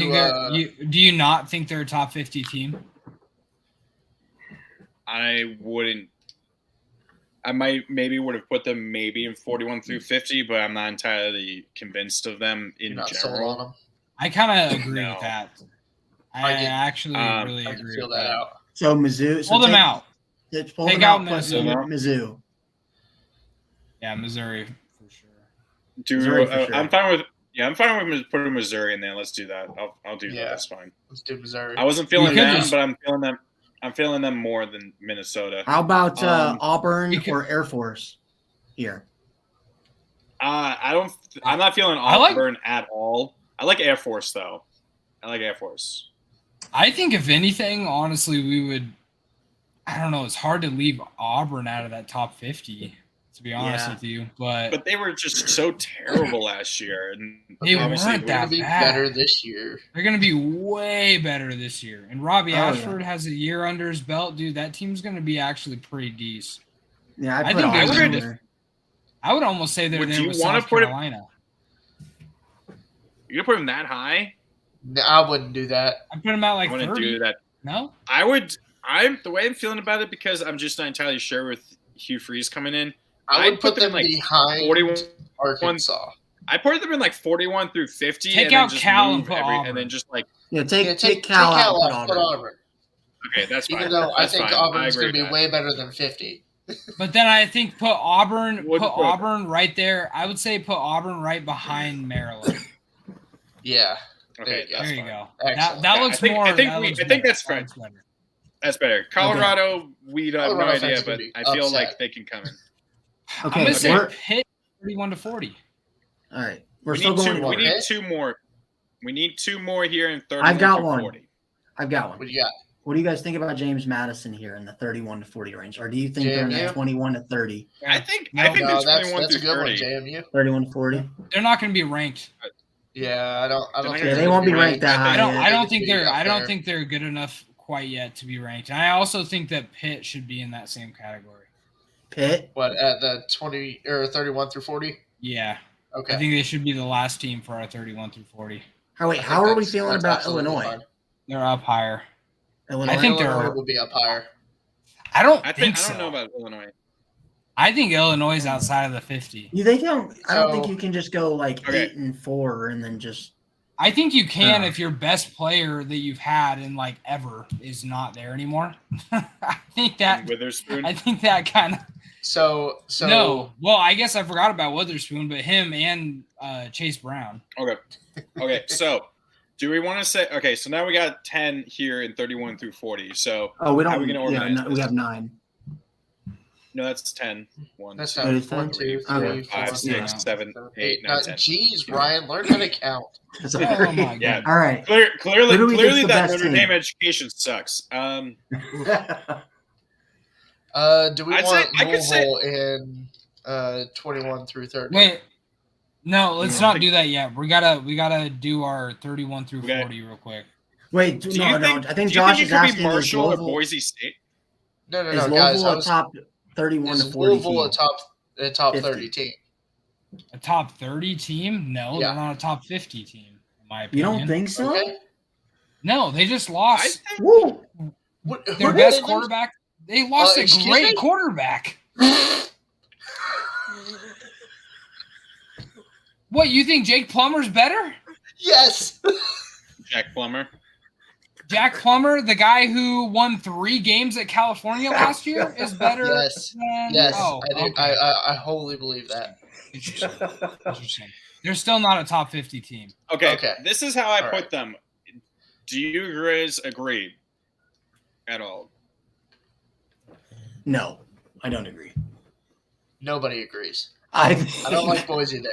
S7: you not think they're a top 50 team?
S5: I wouldn't. I maybe would have put them maybe in 41 through 50, but I'm not entirely convinced of them in general.
S7: I kind of agree with that. I actually really
S6: I can
S7: agree
S6: feel
S7: with
S6: that
S7: that.
S6: out.
S4: So Mizzou.
S7: Pull them out.
S4: Pull
S7: Take
S4: them
S7: out
S4: out plus
S7: Minnesota.
S4: Mizzou.
S7: Yeah, Missouri for sure.
S5: I'm fine with putting Missouri in there. Let's do that. I'll do that. That's fine.
S6: Let's do Missouri.
S5: I wasn't feeling them, but I'm feeling them. I'm feeling them more than Minnesota.
S4: How about Auburn or Air Force here?
S5: I'm not feeling Auburn at all. I like Air Force though. I like Air Force.
S7: I think if anything, honestly, we would. I don't know. It's hard to leave Auburn out of that top 50. To be honest with you, but
S5: they were just so terrible last year, and
S7: they weren't that bad.
S6: Better this year.
S7: They're going to be way better this year. And Robbie Ashford has a year under his belt, dude. That team's going to be actually pretty decent.
S4: Yeah,
S7: I would almost say they're there with South Carolina.
S5: You're gonna put him that high?
S6: No, I wouldn't do that.
S7: I put him out like
S5: I wouldn't
S7: 30.
S5: do that.
S7: No,
S5: I would. The way I'm feeling about it because I'm just not entirely sure with Hugh Freeze coming in.
S6: I would put them like behind 41, Arkansas.
S5: I put them in like 41 through 50.
S7: Take
S5: and
S7: out
S5: then just
S7: Cal and put Auburn.
S5: And then just like
S4: take Cal out and put
S6: Auburn.
S5: Okay, that's fine.
S6: Even though I think Auburn's going to be
S5: that.
S6: way better than 50.
S7: But then I think put Auburn right there. I would say put Auburn right behind Maryland.
S6: Yeah.
S5: Okay,
S7: there you go.
S6: Excellent.
S7: That looks more.
S5: I think that's fair. That's better. Colorado, we have no idea, but I feel like they can come in.
S4: Okay,
S7: I'm gonna say Pitt 31 to 40.
S4: All right,
S5: we need two more. We need two more here in 31
S4: I've got
S5: to
S4: one.
S5: 40.
S4: I've got one.
S6: What do you got?
S4: What do you guys think about James Madison here in the 31 to 40 range, or do you think they're in the 21 to 30?
S5: I think they're 21
S6: that's
S5: to
S6: a good
S5: 30.
S6: one, JMU.
S4: 31 to 40.
S7: They're not going to be ranked.
S6: Yeah, I don't think
S4: they won't be ranked that high.
S7: I don't think they're good enough quite yet to be ranked. And I also think that Pitt should be in that same category.
S4: Pitt?
S6: What, at the 20 or 31 through 40?
S7: Yeah.
S6: Okay.
S7: I think they should be the last team for our 31 through 40.
S4: How are we feeling about Illinois?
S6: Fine.
S7: They're up higher.
S4: Illinois?
S7: I think
S6: Illinois will be up higher.
S7: I don't think so.
S5: I don't know about Illinois.
S7: I think Illinois is outside of the 50.
S4: I don't think you can just go like 8-4 and then just.
S7: I think you can if your best player that you've had in like ever is not there anymore. I think that
S5: Witherspoon.
S7: I think that kind of.
S6: So
S7: no. Well, I guess I forgot about Witherspoon, but him and Chase Brown.
S5: Okay. So, do we want to say? Okay, so now we got 10 here in 31 through 40. So,
S4: we don't.
S5: How are we going to organize this?
S4: We have 9.
S5: No, that's 10. 1,
S6: that's
S5: 2,
S6: 1, 2, 3,
S5: 5, 6, 7, 8, 9, 10.
S6: Jeez, Brian, learn how to count.
S7: Oh my God.
S5: Yeah.
S4: All right.
S5: Clearly that Notre Dame education sucks.
S6: Do we want Louisville in 21 through 30?
S7: Wait. No, let's not do that yet. We gotta do our 31 through
S5: Okay.
S7: 40 real quick.
S4: Wait,
S5: Do
S4: no.
S5: you think,
S4: I think
S5: do you
S4: Josh
S5: think
S4: is
S5: it could
S4: asking
S5: be
S4: is
S5: Marshall or
S4: Louisville,
S5: Boise State?
S6: No,
S4: is
S6: guys.
S4: Louisville a top 31 to
S6: Is
S4: 40
S6: Louisville
S4: team?
S6: a top
S4: 50.
S6: 30 team?
S7: A top 30 team? No,
S6: Yeah.
S7: they're not a top 50 team, in my
S4: You
S7: opinion.
S4: don't think so?
S6: Okay.
S7: No, they just
S5: I
S7: lost
S5: think
S4: Woo!
S6: What,
S7: their
S6: who did
S7: best
S6: they lose?
S7: quarterback. They lost a
S6: Excuse
S7: great
S6: me?
S7: quarterback. What, you think Jake Plummer's better?
S6: Yes.
S5: Jack Plummer.
S7: Jack Plummer, the guy who won 3 games at California last year, is better
S6: Yes.
S7: than
S6: Yes.
S7: Oh,
S6: I do.
S7: okay.
S6: I wholly believe that.
S7: Interesting. They're still not a top 50 team.
S5: Okay.
S6: Okay.
S5: This is how I
S6: All
S5: put
S6: right.
S5: them. Do you guys agree at all?
S4: No, I don't agree.
S6: Nobody agrees.
S4: I
S6: I don't like Boise there.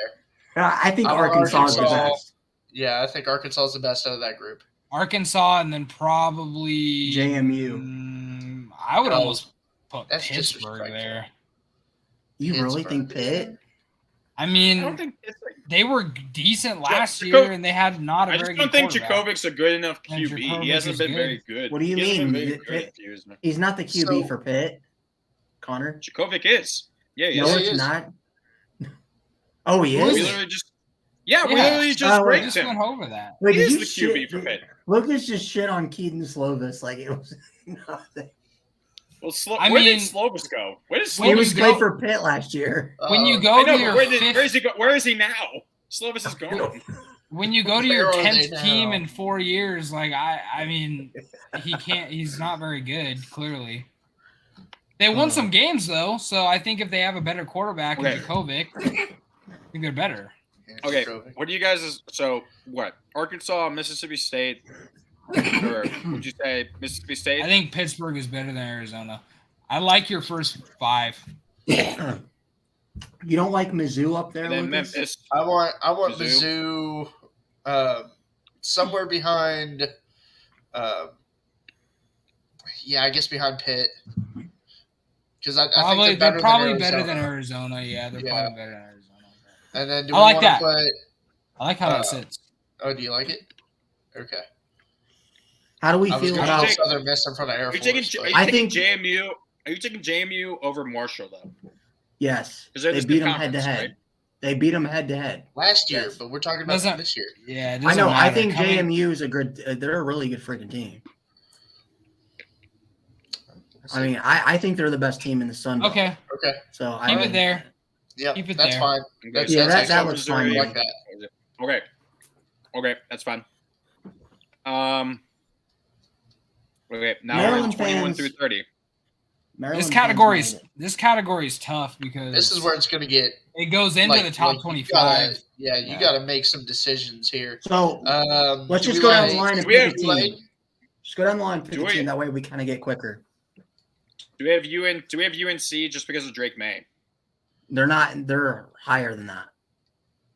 S4: I think
S6: I want
S4: Arkansas is the
S6: Arkansas.
S4: best.
S6: Yeah, I think Arkansas is the best out of that group.
S7: Arkansas and then probably
S4: JMU.
S7: I would
S6: No,
S7: almost put
S6: that's
S7: Pittsburgh
S6: disrespectful.
S7: there.
S4: You really
S6: Pittsburgh.
S4: think Pitt?
S7: I
S5: I
S7: mean,
S5: don't think it's like,
S7: they were decent last
S5: Jacob-
S7: year, and they had not a
S5: I
S7: very
S5: just
S7: good
S5: don't think
S7: quarterback.
S5: Jacobic's a good enough
S7: And
S5: QB.
S7: Jacobik
S5: He hasn't
S7: is
S5: been
S7: good.
S5: very good.
S4: What do you
S5: He hasn't
S4: mean?
S5: been very
S4: You-
S5: good this year.
S4: He's not the QB
S6: So-
S4: for Pitt, Connor.
S5: Jacobic is. Yeah, he
S4: No,
S5: is.
S6: he
S4: it's
S6: is.
S4: not. Oh, he
S7: Who
S5: We
S7: is
S4: is.
S7: it?
S5: literally just. Yeah, we
S7: Yeah.
S5: literally just
S4: Oh,
S7: We
S5: ranked
S7: just
S5: him.
S7: went over that.
S4: Wait,
S5: He
S4: did
S5: is
S4: you
S5: the QB
S4: shit?
S5: for Pitt.
S4: Lucas just shit on Keaton Slovis like it was nothing.
S5: Well,
S7: I
S5: where
S7: mean-
S5: did Slovis go? Where did
S7: When
S4: He
S5: Slovis
S4: was
S7: you
S4: played
S7: go-
S4: for Pitt last year.
S7: When you
S6: Uh,
S7: go
S5: I
S7: to
S5: know,
S7: your
S5: but
S7: fifth,
S5: where is he go? Where is he now? Slovis is gone.
S7: when you go to
S6: Where
S7: your
S6: are they
S7: 10th team
S6: now?
S7: in 4 years, like I mean, he can't. He's not very good. Clearly, they won some games though, so I think if they have a better quarterback
S5: Okay.
S7: in Jacobik, I think they're better.
S5: Okay,
S6: Jacobic.
S5: what do you guys? So what? Arkansas, Mississippi State, or would you say Mississippi State?
S7: I think Pittsburgh is better than Arizona. I like your first 5.
S4: You don't like Mizzou up there,
S5: and then
S4: Lucas?
S5: Memphis.
S6: I want
S5: Mizzou.
S6: Mizzou somewhere behind yeah, I guess behind Pitt. Because I
S7: Probably
S6: think
S7: they're
S6: they're
S7: probably
S6: better
S7: better
S6: than
S7: than
S6: Arizona.
S7: Arizona. Yeah, they're
S6: Yeah.
S7: probably better than Arizona.
S6: And then do
S7: I
S6: we
S7: like
S6: want
S7: that.
S6: to put
S7: I like how that sits.
S6: oh, do you like it? Okay.
S4: How do we
S6: I was
S4: feel
S6: going to
S4: about?
S6: put Southern Miss in front of Air
S5: Are you
S6: Force.
S5: taking?
S6: but-
S5: Are you
S4: I
S5: taking
S4: think-
S5: JMU? Are you taking JMU over Marshall though?
S4: Yes,
S5: 'Cause they're
S4: they
S5: the
S4: beat
S5: same
S4: them head to
S5: conference,
S4: head.
S5: right?
S4: They beat them head to head.
S6: last year,
S4: Yes.
S6: but we're talking about
S7: Doesn't-
S6: this year.
S7: Yeah, it
S4: I know.
S7: doesn't
S4: I
S7: matter.
S4: think
S7: Coming-
S4: JMU is a good. They're a really good freaking team. I mean, I think they're the best team in the Sun Belt.
S7: Okay,
S6: Okay.
S4: So
S7: keep
S4: I
S7: it there.
S6: Yep.
S7: Keep it
S6: that's
S7: there.
S6: fine.
S5: Okay,
S6: That's,
S4: Yeah,
S6: that's
S4: that
S6: actually-
S4: looks fine.
S6: I
S4: to
S6: like
S4: me.
S6: that.
S5: Okay. Okay, that's fine. Okay, now we're
S4: Maryland
S5: in 21
S4: fans-
S5: through 30.
S4: Maryland
S7: This category is tough because
S6: This is where it's going to get
S7: it goes into
S6: like,
S7: the top
S6: like,
S7: 25.
S6: you
S7: Yeah.
S6: got to make some decisions here.
S4: So let's
S6: do
S4: just
S6: we
S4: go down
S6: like-
S4: the line and
S5: do we
S4: pick a
S5: have-
S4: team. Just go down the line and pick
S5: Do
S4: a
S5: we-
S4: team. That way we kind of get quicker.
S5: Do we have UNC just because of Drake May?
S4: They're not. They're higher than that.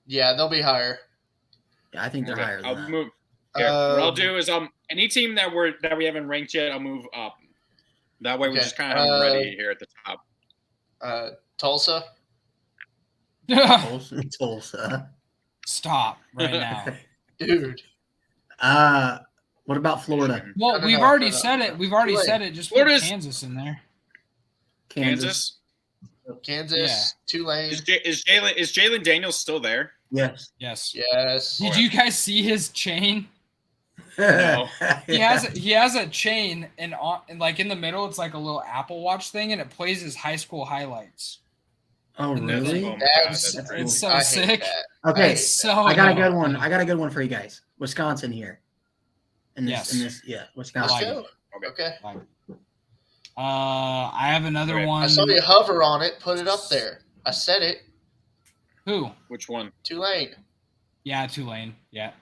S6: Yeah, they'll be higher.
S4: Yeah, I think they're
S5: Okay,
S4: higher than
S5: I'll
S4: that.
S5: move. Okay, what I'll
S6: Um,
S5: do is any team that we haven't ranked yet, I'll move up. That way we
S6: Okay,
S5: just kind of have them ready here at the top.
S6: Tulsa.
S4: Tulsa.
S7: Stop right now.
S6: Dude.
S4: What about Florida?
S7: Well,
S6: No,
S7: we've
S6: no,
S7: already
S6: no,
S7: said
S6: no.
S7: it. We've already
S6: Wait.
S7: said it. Just put
S5: Florida's-
S7: Kansas in there.
S4: Kansas.
S6: Kansas. Tulane.
S5: Is Jalen Daniels still there?
S4: Yes.
S7: Yes.
S6: Yes.
S7: Did you guys see his chain?
S5: No.
S7: He has a chain and like in the middle, it's like a little Apple Watch thing, and it plays his high school highlights.
S4: Oh,
S7: And that's-
S4: really?
S5: Oh my God,
S6: That's,
S5: that's
S7: It's so
S6: I hate
S7: sick.
S6: that.
S4: Okay.
S7: It's so
S4: I got a good
S7: dumb.
S4: one. I got a good one for you guys. Wisconsin here.
S7: Yes.
S6: Let's
S4: Wisconsin.
S7: like
S6: go.
S5: Okay.
S6: Okay.
S7: I have another
S5: Okay.
S7: one.
S6: I saw you hover on it. Put it up there. I said it.
S7: Who?
S5: Which one?
S6: Tulane.
S7: Yeah, Tulane. Yeah.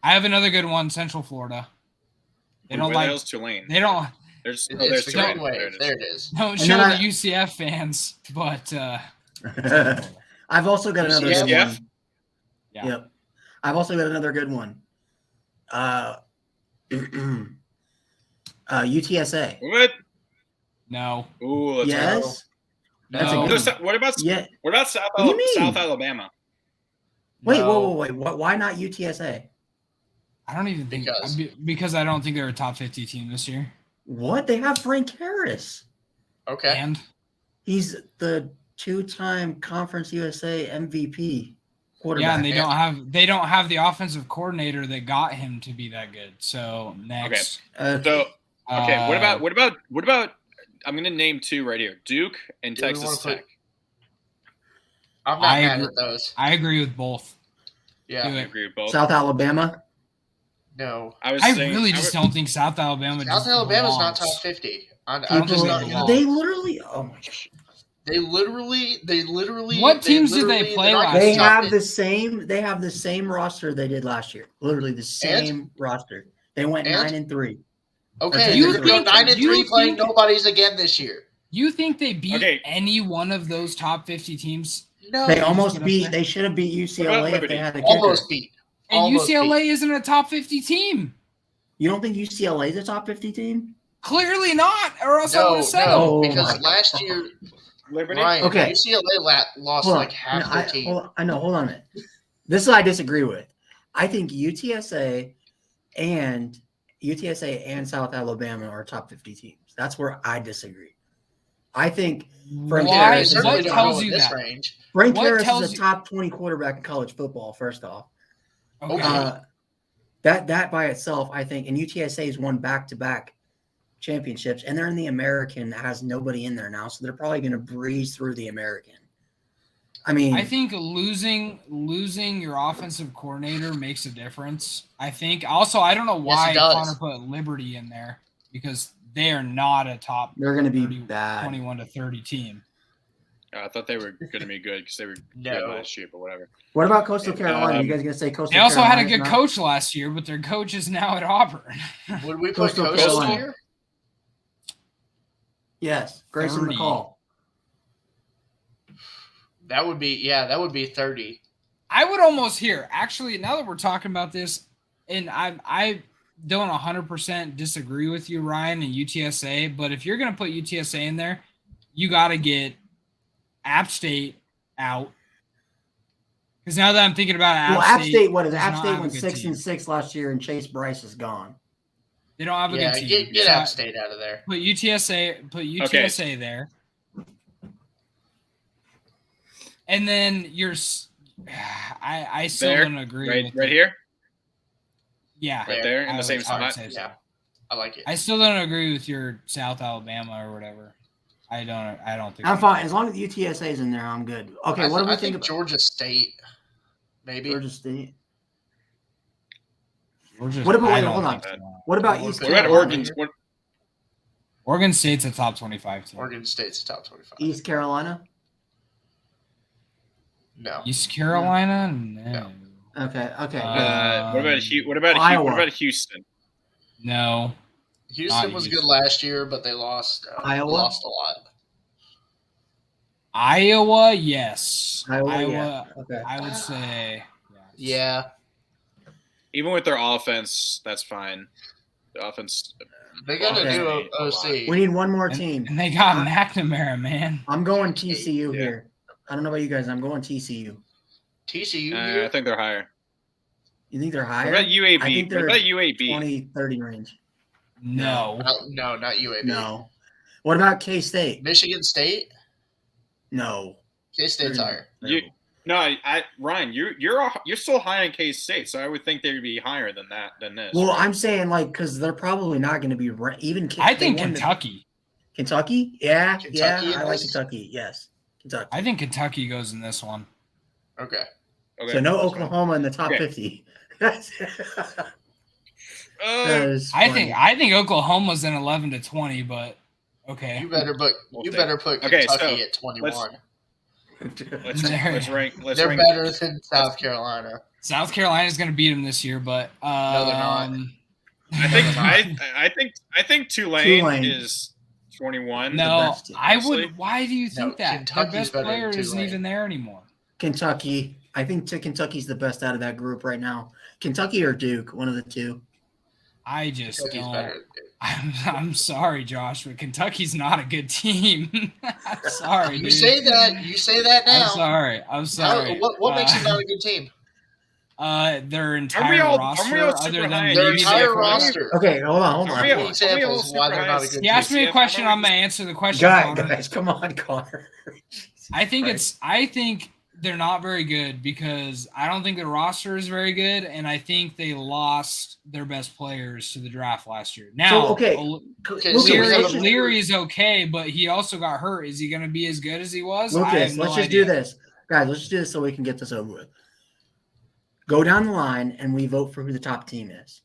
S7: I have another good one. Central Florida. They don't
S5: Where the
S7: like.
S5: hell's Tulane?
S7: They don't.
S5: There's
S6: It's the
S5: Tulane.
S6: Green Wave.
S5: There it is.
S6: There it is.
S7: Don't
S4: And
S7: show
S4: then
S7: the
S4: I-
S7: UCF fans, but
S4: I've also got another good
S5: UCF?
S4: one.
S7: Yeah.
S4: Yep. I've also got another good one. UTSA.
S5: What?
S7: no.
S5: Ooh, let's go.
S4: Yes. That's a
S7: No.
S4: good one.
S5: What about
S4: Yeah.
S5: what about South
S4: What do you mean?
S5: South Alabama?
S4: Wait,
S7: No.
S4: wait. Why not UTSA?
S7: I don't even think because I don't think they're a top 50 team this year.
S4: What? They have Frank Harris.
S6: Okay.
S7: And
S4: He's the 2-time Conference USA MVP quarterback.
S7: yeah, and they don't have the offensive coordinator that got him to be that good. So next,
S5: So what about? I'm going to name two right here: Duke and
S6: Do we
S5: Texas
S6: wanna
S5: Tech.
S6: I'm not mad at those.
S7: I agree with both.
S6: Yeah.
S7: Do
S5: I
S7: it.
S5: agree with both.
S4: South Alabama.
S6: No.
S5: I
S7: really just don't think South Alabama.
S6: South Alabama's not
S7: belongs.
S6: top 50. I'm
S7: People-
S6: just not
S7: They
S6: gonna.
S4: They literally. Oh my gosh.
S6: They literally.
S7: What teams did they play
S6: they're not
S7: last
S6: gonna
S4: They
S7: year?
S6: top
S4: have
S6: 50.
S4: the same. They have the same roster they did last year. Literally the same roster. They went
S6: And?
S4: 9-3.
S6: Okay,
S4: You
S6: they're gonna go
S4: think-
S6: 9-3 playing
S7: think-
S6: nobodies again this year.
S7: You think they beat
S5: Okay.
S7: any one of those top 50 teams?
S6: No.
S4: They almost
S7: get up
S4: beat.
S7: there?
S4: They should have beat UCLA if
S5: Liberty?
S4: they had a kicker.
S6: almost beat.
S7: And
S6: Almost
S7: UCLA
S6: beat.
S7: isn't a top 50 team.
S4: You don't think UCLA is a top 50 team?
S7: Clearly not, or else I would
S6: No,
S7: have said
S6: no,
S4: Oh
S6: because
S4: my
S6: last year,
S5: Liberty.
S6: Ryan,
S4: Okay.
S6: UCLA lost
S4: Hold on.
S6: like half
S4: No,
S6: their team.
S4: I know. Hold on a minute. This is what I disagree with. I think UTSA and South Alabama are top 50 teams. That's where I disagree. I think Frank
S6: Yeah,
S4: Harris
S6: they
S4: is
S6: certainly
S7: what
S6: don't
S7: tells
S6: go in
S7: you
S6: this
S7: that?
S6: range.
S4: Frank
S7: What
S4: Harris
S7: tells
S4: is a
S7: you-
S4: top 20 quarterback in college football. First off,
S7: Okay.
S4: that by itself, I think, and UTSA has won back-to-back championships, and they're in the American that has nobody in there now, so they're probably going to breeze through the American. I mean,
S7: I think losing your offensive coordinator makes a difference. I think also I don't know why
S6: it does.
S7: Connor put Liberty in there because they are not a top
S4: they're going to be
S7: 30,
S4: bad.
S7: 21 to 30 team.
S5: I thought they were going to be good because they were
S6: No.
S5: good last year, but whatever.
S4: What about Coastal Carolina? You guys going to say Coastal
S7: They also
S4: Carolina?
S7: had a good coach last year, but their coach is now at Auburn.
S6: Would we put
S4: Coastal
S6: Coastal
S4: Carolina.
S6: here?
S4: Yes, Grayson
S7: 30.
S4: McCall.
S6: That would be 30.
S7: I would almost hear actually now that we're talking about this, and I don't 100% disagree with you, Ryan, and UTSA. But if you're going to put UTSA in there, you got to get App State out. Because now that I'm thinking about it,
S4: Well, App State, what is
S7: does
S4: App
S7: not
S4: State
S7: have a
S4: went
S7: good
S4: 6-6 last year, and Chase Bryce is gone.
S7: They don't have a
S6: Yeah,
S7: good team.
S6: get
S7: So
S6: App State out of there.
S7: Put UTSA there. And then I still
S5: There,
S7: don't agree with
S5: right
S7: it.
S5: here,
S7: Yeah.
S5: right there in
S7: I
S5: the
S7: would
S5: same
S7: probably
S5: spot.
S7: say so.
S6: Yeah, I like it.
S7: I still don't agree with your South Alabama or whatever. I don't think
S4: I'm fine as long as UTSA is in there. I'm good. Okay, what do we
S6: I
S4: think about
S6: Georgia State? Maybe.
S4: Georgia State?
S7: Georgia's-
S4: What about-
S7: I
S4: wait,
S7: don't
S4: hold on.
S7: think so.
S4: What about
S6: What
S4: East
S5: What about
S4: Carolina?
S5: Oregon?
S7: Oregon State's a top 25 team.
S6: Oregon State's top 25.
S4: East Carolina?
S6: No.
S7: East Carolina? No.
S6: No.
S4: Okay.
S5: What about
S4: Iowa.
S5: Houston?
S7: No.
S6: Houston
S7: Not
S6: was
S7: Houston.
S6: good last year, but they lost.
S4: Iowa?
S6: Lost a lot.
S7: Iowa, yes.
S4: Iowa, yeah. Okay.
S7: I would say yes.
S6: Yeah.
S5: Even with their offense, that's fine. The offense.
S6: They got to
S4: Okay.
S6: do OC.
S4: We need one more team.
S7: And they got McNamara, man.
S4: I'm going TCU
S5: Yeah.
S4: here. I don't know about you guys. I'm going TCU.
S6: TCU
S5: I
S6: here?
S5: think they're higher.
S4: You think they're
S5: What
S4: higher?
S5: about
S4: I
S5: UAB?
S4: think
S5: What
S4: they're
S5: about UAB?
S4: 20-30 range.
S7: No.
S6: No, not UAB.
S4: No. What about K-State?
S6: Michigan State?
S4: No.
S6: K-State's higher.
S5: Ryan, you're still high on K-State, so I would think they would be higher than this.
S4: Well, I'm saying because they're probably not going to be even.
S7: I
S4: they
S7: think
S4: won the-
S7: Kentucky.
S4: Kentucky? Yeah,
S6: Kentucky
S4: yeah. I
S6: in
S4: like
S6: this?
S4: Kentucky. Yes, Kentucky.
S7: I think Kentucky goes in this one.
S6: Okay.
S5: Okay.
S4: So no Oklahoma in the top
S5: Okay.
S4: 50. That
S5: Uh,
S4: is
S7: I
S4: funny.
S7: think Oklahoma's in 11 to 20, but okay.
S6: You better put
S5: Okay,
S6: Kentucky
S5: so
S6: at 21.
S5: let's rank.
S6: They're
S5: rank.
S6: better than South Carolina.
S7: South Carolina's going to beat them this year, but
S6: No, they're not.
S5: I think Tulane
S4: Tulane.
S5: is 21.
S7: no,
S4: best team,
S7: I
S5: honestly.
S7: would. Why do you think
S6: No,
S7: that? Their
S6: Kentucky's
S7: best
S6: better than
S7: player isn't
S6: Tulane.
S7: even there anymore.
S4: Kentucky. I think Kentucky's the best out of that group right now. Kentucky or Duke, one of the two.
S7: I just
S6: Kentucky's
S7: don't.
S6: better than Duke.
S7: I'm sorry, Josh, but Kentucky's not a good team. I'm sorry.
S6: You
S7: dude.
S6: say that. You say that now.
S7: I'm sorry.
S6: What makes it not a good team?
S7: Their entire roster, other than
S6: Their
S7: maybe
S6: entire
S7: the
S6: roster.
S4: Okay, hold on.
S6: Examples why they're not a good
S7: He asked
S6: team.
S7: me a question. I'm gonna answer the question.
S4: Guys, come on, Connor.
S7: I think they're not very good because I don't think the roster is very good, and I think they lost their best players to the draft last year. Now, Leary's okay, but he also got hurt. Is he going to be as good as he was?
S4: Lucas, let's just do this. Guys, let's just do this so we can get this over with. Go down the line, and we vote for who the top team is.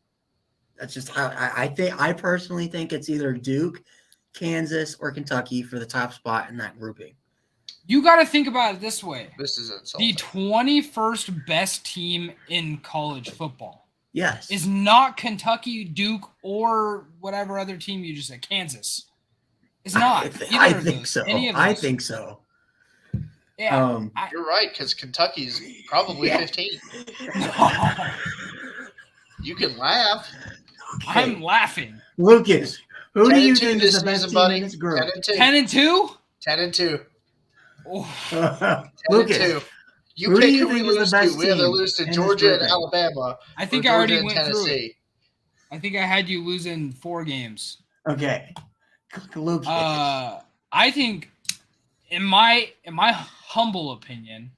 S4: That's just how I think. I personally think it's either Duke, Kansas, or Kentucky for the top spot in that grouping.
S7: You got to think about it this way.
S6: This is insulting.
S7: The 21st best team in college football.
S4: Yes.
S7: Is not Kentucky, Duke, or whatever other team you just said. Kansas. It's not.
S4: I think so. I think so.
S7: Yeah.
S6: You're right, because Kentucky's probably 15. You can laugh.
S7: Okay. I'm laughing.
S4: Lucas, who do you think is the best team in this group?
S7: 10-2?
S6: 10-2.
S7: Oh.
S4: Lucas,
S6: you pick who we lose to. We either lose to Georgia and Alabama.
S7: I think I already went through it. I think I had you losing 4 games.
S4: Okay. Lucas.
S7: I think, in my humble opinion,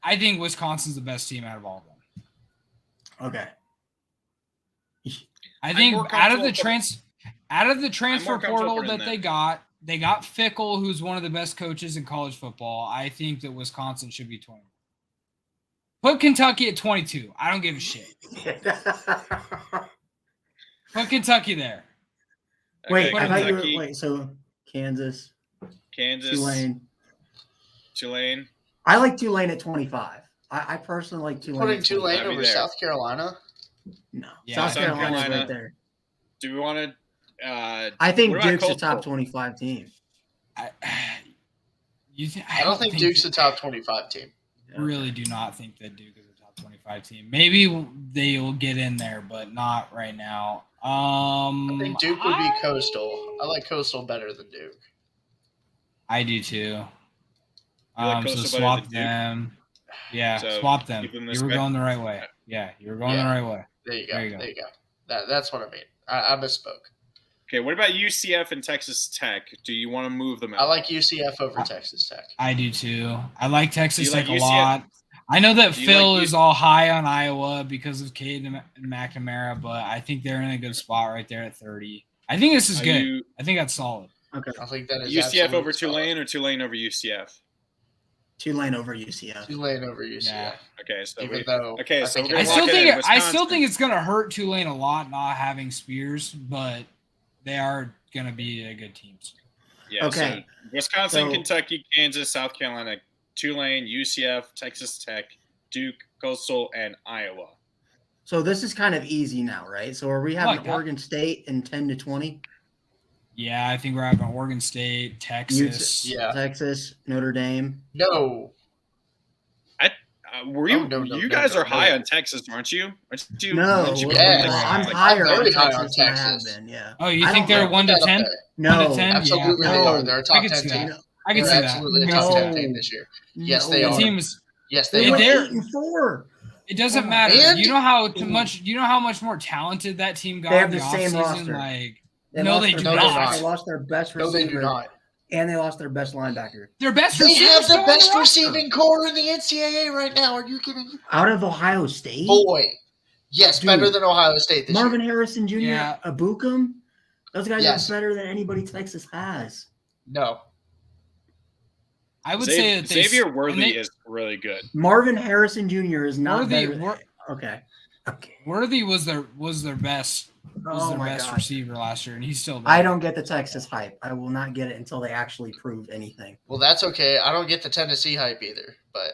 S7: I think Wisconsin's the best team out of all of them.
S4: Okay.
S7: I think out of the transfer portal that they got Fickle, who's one of the best coaches in college football. I think that Wisconsin should be 20. Put Kentucky at 22. I don't give a shit. Put Kentucky there.
S4: Wait, I thought you were, so Kansas,
S5: Tulane.
S4: I like Tulane at 25. I personally like Tulane.
S6: Putting Tulane over South Carolina?
S4: No.
S7: Yeah,
S4: South Carolina's right there.
S5: Do we want to
S4: I think Duke's a top 25 team.
S6: I don't think Duke's a top 25 team.
S7: Really do not think that Duke is a top 25 team. Maybe they will get in there, but not right now.
S6: I think Duke would be Coastal. I like Coastal better than Duke.
S7: I do too.
S5: Like
S7: so swap them. Yeah,
S5: So
S7: swap them.
S5: keep them
S7: You
S5: this
S7: were
S5: way?
S7: going the right way. Yeah, you were going the right way.
S6: There you go.
S7: There you go.
S6: There you go. That's what I mean. I misspoke.
S5: Okay, what about UCF and Texas Tech? Do you want to move them out?
S6: I like UCF over Texas Tech.
S7: I do too. I like Texas
S5: Do you
S7: Tech
S5: like
S7: a
S5: UCF?
S7: lot. I know that
S5: Do you
S7: Phil
S5: like
S7: is all high on Iowa because of Cade and McNamara, but I think they're in a good spot right there at 30. I think this is good. I think that's solid.
S4: Okay.
S6: I think that is
S5: UCF over
S6: solid.
S5: Tulane or Tulane over UCF?
S4: Tulane over UCF.
S6: Tulane over UCF.
S7: Yeah.
S5: Okay, so
S6: Even though
S5: okay, so we're
S7: I
S5: gonna
S7: still
S5: lock it in.
S7: think
S5: Wisconsin.
S7: it's gonna hurt Tulane a lot not having Spears, but they are gonna be a good team.
S5: Yeah,
S4: Okay.
S5: So Wisconsin,
S4: So-
S5: Kentucky, Kansas, South Carolina, Tulane, UCF, Texas Tech, Duke, Coastal, and Iowa.
S4: So this is kind of easy now, right? So are we having
S7: like that.
S4: Oregon State in 10 to 20?
S7: Yeah, I think we're having Oregon State, Texas.
S6: Yeah.
S4: Texas, Notre Dame.
S6: No.
S5: Were you?
S6: No,
S5: you guys are high on Texas, aren't you? Aren't you?
S4: No,
S5: aren't you
S6: Yeah.
S4: I'm
S5: like-
S4: higher
S6: I'm very
S4: on
S6: high on
S4: Texas than I have
S6: Texas.
S4: been, yeah.
S7: Oh, you
S4: I
S7: think
S4: don't
S7: they're
S4: know.
S7: 1 to
S6: Put that
S7: 10?
S6: up there.
S4: No,
S7: 1 to 10?
S6: Absolutely
S7: Yeah.
S6: they
S4: No.
S6: are. They're a
S7: I
S6: top
S7: can
S6: 10
S7: see
S6: team.
S7: that. I can
S6: They're
S7: see that.
S6: absolutely a top 10 team
S4: No.
S6: this year. Yes, they
S7: The
S6: are.
S7: team is.
S6: Yes,
S4: They
S6: they
S4: went
S6: are.
S4: 8-4.
S7: It doesn't
S4: Oh,
S7: matter.
S6: and-
S7: You know how much more talented that team got
S4: They have
S7: in
S4: the
S7: the
S4: same
S7: offseason?
S4: roster.
S7: Like,
S4: They
S7: no,
S4: lost
S7: they
S4: their
S7: do
S6: No,
S4: best-
S6: they're
S7: not.
S4: They lost their best
S6: No,
S4: receiver.
S6: they do not.
S4: And they lost their best linebacker.
S7: Their best
S6: They
S7: receivers
S6: have the
S7: still on
S6: best
S7: roster.
S6: receiving core in the NCAA right now. Are you kidding me?
S4: Out of Ohio State?
S6: Boy. Yes,
S4: Dude.
S6: better than Ohio State this
S4: Marvin
S6: year.
S4: Harrison Jr.,
S7: Yeah.
S4: Abukum? Those guys
S6: Yes.
S4: are better than anybody Texas has.
S6: No.
S7: I would say that they
S5: Xavier Worthy
S7: and they-
S5: is really good.
S4: Marvin Harrison Jr. is not
S7: Worthy-
S4: better.
S7: Wor-
S4: Okay. Okay.
S7: Worthy was their best
S4: Oh my
S7: best
S4: God.
S7: receiver last year, and he's still.
S4: I don't get the Texas hype. I will not get it until they actually prove anything.
S6: Well, that's okay. I don't get the Tennessee hype either, but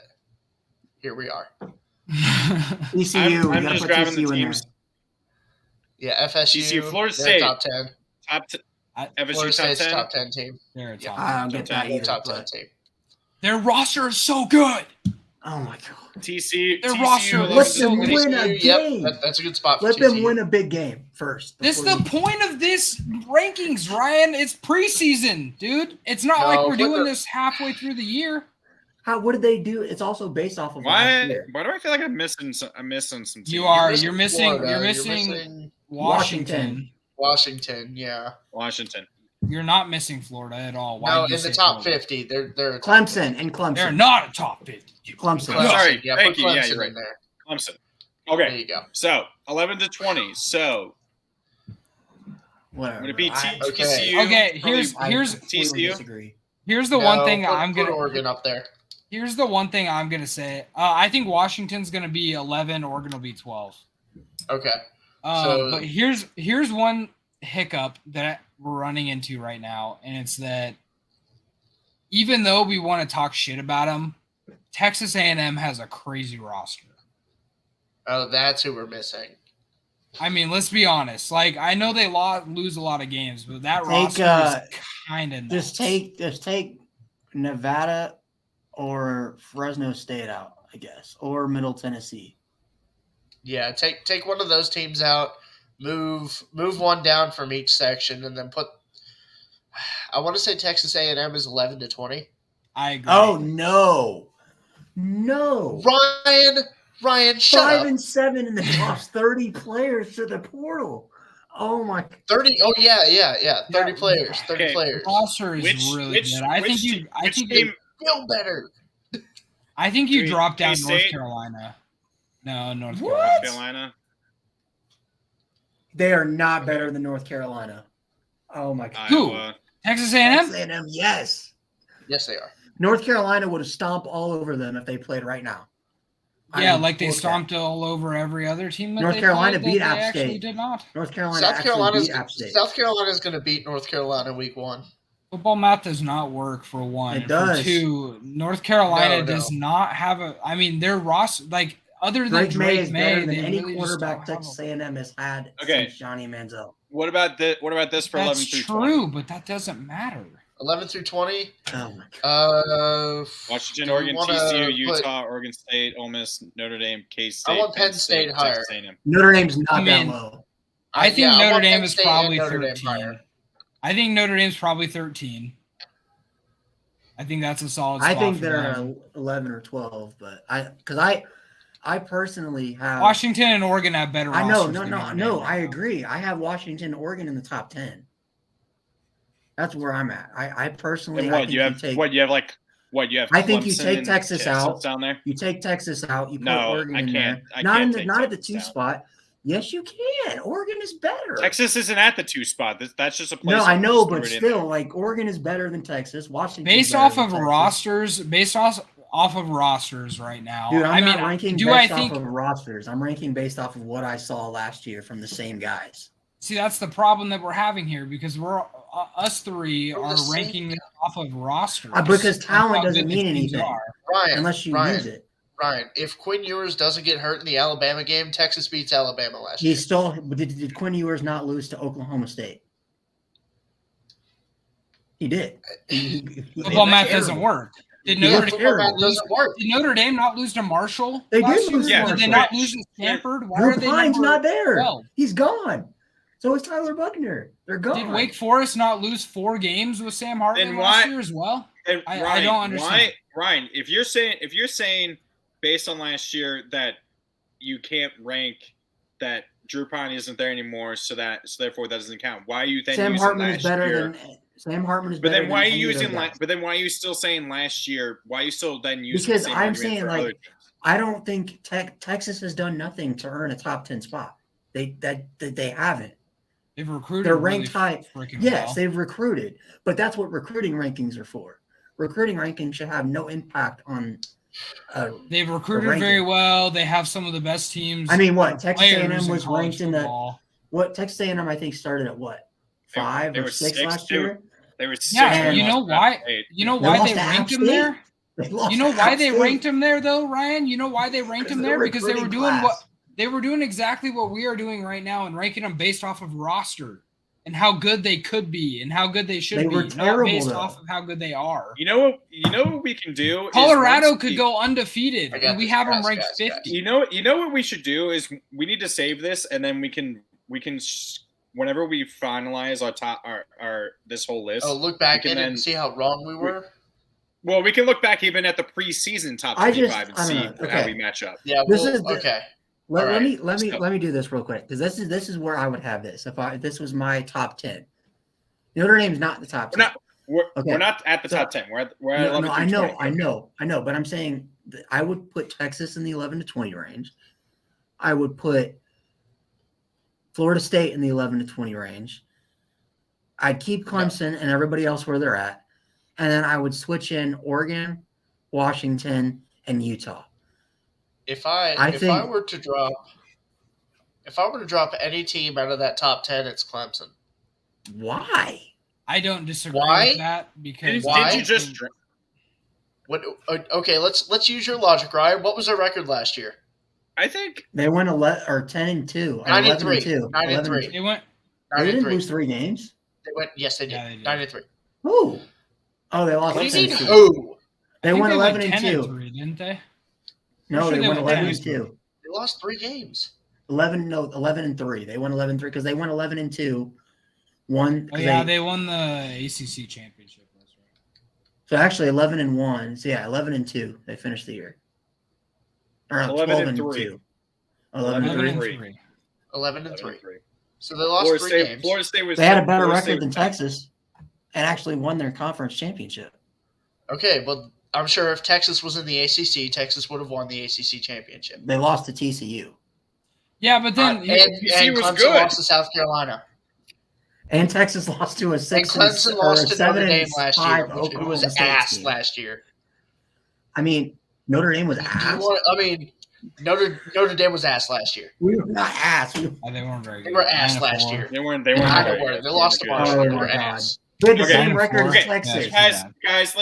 S6: here we are.
S4: ECU,
S5: I'm
S4: you gotta
S5: just
S4: put
S5: grabbing the
S4: TCU in there.
S5: teams.
S6: Yeah, FSU,
S5: TCU, Florida
S6: they're
S5: State.
S6: top 10.
S5: FSU
S6: Florida
S5: top
S6: State's
S5: 10.
S6: top 10 team.
S7: They're a
S6: Yeah.
S7: top.
S4: I don't get that
S6: They're
S4: either.
S6: top 10
S4: but
S6: team.
S7: Their roster is so good.
S4: Oh my god!
S5: TCU.
S7: Their
S5: TCU
S7: roster
S5: 11
S4: Let
S5: to
S4: them
S5: 20.
S4: win a game.
S6: Yep, that's a good spot for
S4: Let
S6: TCU.
S4: them win a big game first.
S7: This is
S4: before
S7: the point of this rankings, Ryan. It's preseason, dude. It's not
S6: No,
S7: like we're
S6: but
S7: doing this halfway through the year.
S4: What did they do? It's also based off of last year.
S5: Why do I feel like I'm missing some teams?
S7: You are. You're
S6: Florida,
S7: missing Washington.
S6: Washington, yeah.
S5: Washington.
S7: You're not missing Florida at all. Why
S6: No,
S7: do you
S6: in the
S7: say
S6: top
S7: Florida?
S6: 50, they're
S4: Clemson.
S7: They're not a top 50.
S4: Clemson.
S5: Clemson. Sorry,
S6: Yeah,
S5: thank
S6: put
S5: you. Yeah,
S6: Clemson
S5: you're right.
S6: in there.
S5: Clemson.
S6: There
S5: Okay,
S6: you go.
S5: so 11 to 20. So
S4: Whatever.
S5: would it be
S4: I-
S5: TCU?
S7: Okay,
S5: Probably
S7: here's
S5: TCU.
S4: Disagree.
S7: here's the one thing I'm
S6: put
S7: gonna.
S6: Oregon up there.
S7: Here's the one thing I'm gonna say. I think Washington's gonna be 11. Oregon will be 12.
S6: Okay. So-
S7: But here's one hiccup that we're running into right now, and it's that even though we want to talk shit about them, Texas A&M has a crazy roster.
S6: Oh, that's who we're missing.
S7: I mean, let's be honest. Like, I know they lose a lot of games, but that roster is kind of
S4: Just take Nevada or Fresno State out, I guess, or Middle Tennessee.
S6: Yeah, take one of those teams out, move one down from each section, and then put. I want to say Texas A&M is 11 to 20.
S7: I agree.
S4: Oh no.
S6: Ryan, shut
S4: 5
S6: up.
S4: and 7 in the top 30 players to the portal. Oh my!
S6: 30. Oh yeah. 30
S7: Yeah.
S6: players. 30
S5: Okay.
S6: players.
S7: Roster is really good. I think you
S6: Feel better.
S5: Wait,
S7: dropped down North
S5: K-State?
S7: Carolina. No, North
S4: What?
S7: Carolina.
S5: North Carolina.
S4: They are not better than North Carolina. Oh my god!
S7: Who?
S5: Iowa.
S7: Texas
S4: Texas
S7: A&M?
S4: A&M, yes.
S6: Yes, they are.
S4: North Carolina would have stomped all over them if they played right now.
S7: Yeah,
S4: I'm
S7: like they
S4: okay.
S7: stomped all over every other team. That
S4: North
S7: they
S4: Carolina
S7: played
S4: beat
S7: that
S4: App
S7: they actually
S4: State.
S7: did not.
S4: North Carolina beat App State.
S6: South Carolina's going to beat North Carolina week 1.
S7: Football math does not work for one.
S4: It
S7: And
S4: does.
S7: For two, North Carolina
S6: No.
S7: does not have a. I mean, their roster, like other than
S4: Drake May is
S7: Drake May,
S4: better than
S7: they
S4: any
S7: really just
S4: quarterback
S7: don't have
S4: Texas
S7: a-
S4: A&M has had
S5: Okay.
S4: since Johnny Manziel.
S5: What about this for 11
S7: That's
S5: through
S7: true,
S5: 20?
S7: but that doesn't matter.
S6: 11 through 20.
S4: Oh my god!
S5: Washington,
S6: do we
S5: Oregon,
S6: wanna
S5: TCU,
S6: put-
S5: Utah, Oregon State, Ole Miss, Notre Dame, K-State.
S6: I want Penn State higher.
S5: Texas A&M.
S4: Notre Dame's not
S7: I mean,
S4: that low.
S7: I think
S6: I
S7: Notre
S6: want
S7: Dame
S6: Penn
S7: is
S6: State and
S7: probably
S6: Notre Dame
S7: 13.
S6: higher.
S7: I think Notre Dame's probably 13. I think that's a solid
S4: I
S7: spot
S4: think
S7: for
S4: they're
S7: them.
S4: 11 or 12, but I personally have
S7: Washington and Oregon have better
S4: I know,
S7: rosters than Notre Dame
S4: no,
S7: right
S4: I
S7: now.
S4: agree. I have Washington, Oregon in the top 10. That's where I'm at. I personally
S5: And
S4: I
S5: what
S4: think
S5: you have?
S4: take,
S5: What you have? Like what you have?
S4: I think you
S5: Clemson
S4: take
S5: and
S4: Texas out.
S5: down there.
S4: You take Texas out. You put
S5: No,
S4: Oregon
S5: I
S4: in
S5: can't.
S4: there.
S5: I
S4: Not
S5: can't
S4: in the,
S5: take
S4: not at the
S5: Texas
S4: 2
S5: out.
S4: spot. Yes, you can. Oregon is better.
S5: Texas isn't at the 2 spot. That's just a place.
S4: No, I know, but still, like Oregon is better than Texas. Washington
S7: Based off of rosters right now.
S4: Dude,
S7: I
S4: I'm not
S7: mean,
S4: ranking
S7: do I
S4: based
S7: think
S4: off of rosters. I'm ranking based off of what I saw last year from the same guys.
S7: see that's the problem that we're having here because we're us three
S6: We're
S7: are
S6: the same-
S7: ranking it off of rosters.
S4: Because
S7: That's
S4: talent
S7: how
S4: doesn't
S7: good the
S4: mean
S7: teams
S4: anything.
S7: are.
S6: Ryan,
S4: Unless you
S6: Ryan,
S4: use it.
S6: Ryan, if Quinn Ewers doesn't get hurt in the Alabama game, Texas beats Alabama last year.
S4: He still did Quinn Ewers not lose to Oklahoma State? He did.
S7: Football math doesn't work. Did
S4: He
S7: Notre
S4: looked
S7: Dame,
S4: terrible.
S6: That doesn't work.
S7: did Notre Dame not lose to Marshall?
S4: They
S7: last
S4: did
S7: year?
S4: lose
S5: to
S7: Did they
S5: Marshall.
S7: not lose to Stanford? Why
S4: Drew
S7: are they
S4: Pine's
S7: number
S4: not there.
S7: 12?
S4: He's gone. So is Tyler Buckner. They're gone.
S7: Did Wake Forest not lose 4 games with Sam Hartman
S5: Then
S7: last
S5: why-
S7: year as well?
S5: And
S7: I
S5: Ryan,
S7: don't understand.
S5: Ryan, if you're saying based on last year that you can't rank that Drew Pine isn't there anymore, so therefore that doesn't count. Why are you then
S4: Sam
S5: using
S4: Hartman
S5: last
S4: is better
S5: year?
S4: than Sam Hartman is
S5: But
S4: better
S5: then why are
S4: than
S5: you
S4: any of
S5: using
S4: those guys.
S5: but then why are you still saying last year? Why are you still then using
S4: Because
S5: the same
S4: I'm
S5: argument
S4: saying,
S5: for
S4: like,
S5: other teams?
S4: I don't think Texas has done nothing to earn a top 10 spot. They haven't.
S7: They've recruited.
S4: They're
S7: really
S4: ranked high.
S7: freaking
S4: Yes,
S7: well.
S4: they've recruited, but that's what recruiting rankings are for. Recruiting rankings should have no impact on.
S7: They've recruited
S4: ranking.
S7: very well. They have some of the best teams.
S4: I mean, what Texas
S7: players
S4: A&M was
S7: college
S4: ranked in the
S7: football.
S4: what Texas A&M I think started at what
S5: They-
S4: 5
S5: they
S4: or
S5: were
S4: 6
S5: six,
S4: last
S5: they were-
S4: year.
S5: They were six
S7: Yeah,
S5: and
S7: you know
S5: lost
S7: why?
S5: by 8.
S7: You know
S4: They
S7: why
S4: lost
S7: they
S4: to App
S7: ranked him
S4: State.
S7: there?
S4: They lost
S7: You know
S4: to
S7: why
S4: App
S7: they
S4: State.
S7: ranked him there, though, Ryan? You know why they ranked him
S4: Because
S7: there?
S4: they're
S7: Because they were
S4: recruiting
S7: doing
S4: class.
S7: they were doing exactly what we are doing right now and ranking them based off of roster. and how good they could be and how good they should
S4: They
S7: be,
S4: were
S7: not
S4: terrible,
S7: based
S4: though.
S7: off of how good they are.
S5: You know what we can do?
S7: Colorado could go undefeated,
S6: I got
S7: and we
S6: this,
S7: have them
S6: guys,
S7: ranked
S6: guys.
S7: 50.
S5: You know what we should do is we need to save this, and then we can whenever we finalize our this whole list.
S6: Oh, look back
S5: we
S6: in
S5: can
S6: it and see how wrong we were.
S5: Well, we can look back even at the preseason top
S4: I
S5: 25 and
S4: don't
S5: see
S4: know.
S5: how
S4: Okay.
S5: we match up.
S6: Yeah,
S4: This
S6: well,
S4: is the-
S6: okay.
S4: Let
S6: All
S4: me
S6: right.
S4: let me do this real quick because this is where I would have this if this was my top 10. Notre Dame's not in the top 10.
S5: We're not at the top 10. We're at 11
S4: No,
S5: through
S4: I
S5: 20.
S4: know, but I'm saying that I would put Texas in the 11 to 20 range. I would put Florida State in the 11 to 20 range. I'd keep Clemson and everybody else where they're at, and then I would switch in Oregon, Washington, and Utah.
S6: If I were to drop any team out of that top 10, it's Clemson.
S4: Why?
S7: I don't disagree
S6: Why?
S7: with that because
S6: Why?
S5: Did you just
S6: What? Okay, let's use your logic, Ryan. What was their record last year?
S5: I think
S4: They went 10-2,
S6: 9-3.
S4: 11-2.
S7: they went.
S4: They didn't
S6: 9-3.
S4: lose 3 games.
S6: They went. Yes, they did.
S7: Yeah, they did.
S6: 9-3.
S4: Who? Oh, they lost.
S6: What do you mean?
S4: 10-2.
S6: Who?
S4: They
S7: I think
S4: won
S7: they went
S4: 11-2.
S7: 10-3, didn't they?
S4: No,
S7: I'm
S4: they
S7: sure
S4: won
S7: they went
S4: 11-2.
S6: They lost 3 games.
S4: 11-3. They won 11-3 because they won 11-2. One.
S7: Oh yeah, they won the ACC championship. That's right.
S4: So actually 11-1. So yeah, 11-2. They finished the year. Or
S5: 11-3.
S4: 11-3.
S6: 11-3. So they lost 3 games.
S5: Florida State was.
S4: They had a better
S5: Florida State
S4: record than
S5: was-
S4: Texas, and actually won their conference championship.
S6: Okay, well, I'm sure if Texas was in the ACC, Texas would have won the ACC championship.
S4: They lost to TCU,
S7: Yeah, but then
S6: And
S5: was
S6: Clemson
S5: good.
S6: lost to South Carolina.
S4: and Texas lost to a
S6: And
S4: 6
S6: Clemson
S4: or
S6: lost to Notre
S4: 7
S6: Dame last year, who
S4: Oklahoma
S6: was
S4: State
S6: ass
S4: team.
S6: last year.
S4: I mean, Notre Dame was
S6: Do you
S4: ass.
S6: want- I mean, Notre Dame was ass last year.
S4: We were not ass.
S7: they weren't very good.
S6: They were ass
S7: 9-4.
S6: last year.
S5: They weren't.
S6: They
S5: very
S6: were.
S5: good.
S6: They lost to
S5: Good.
S6: Marshall.
S4: Oh
S6: They
S4: my
S6: were
S4: God.
S6: ass.
S4: We had the
S5: Okay.
S4: same record as
S5: Okay.
S4: Texas.
S5: Guys,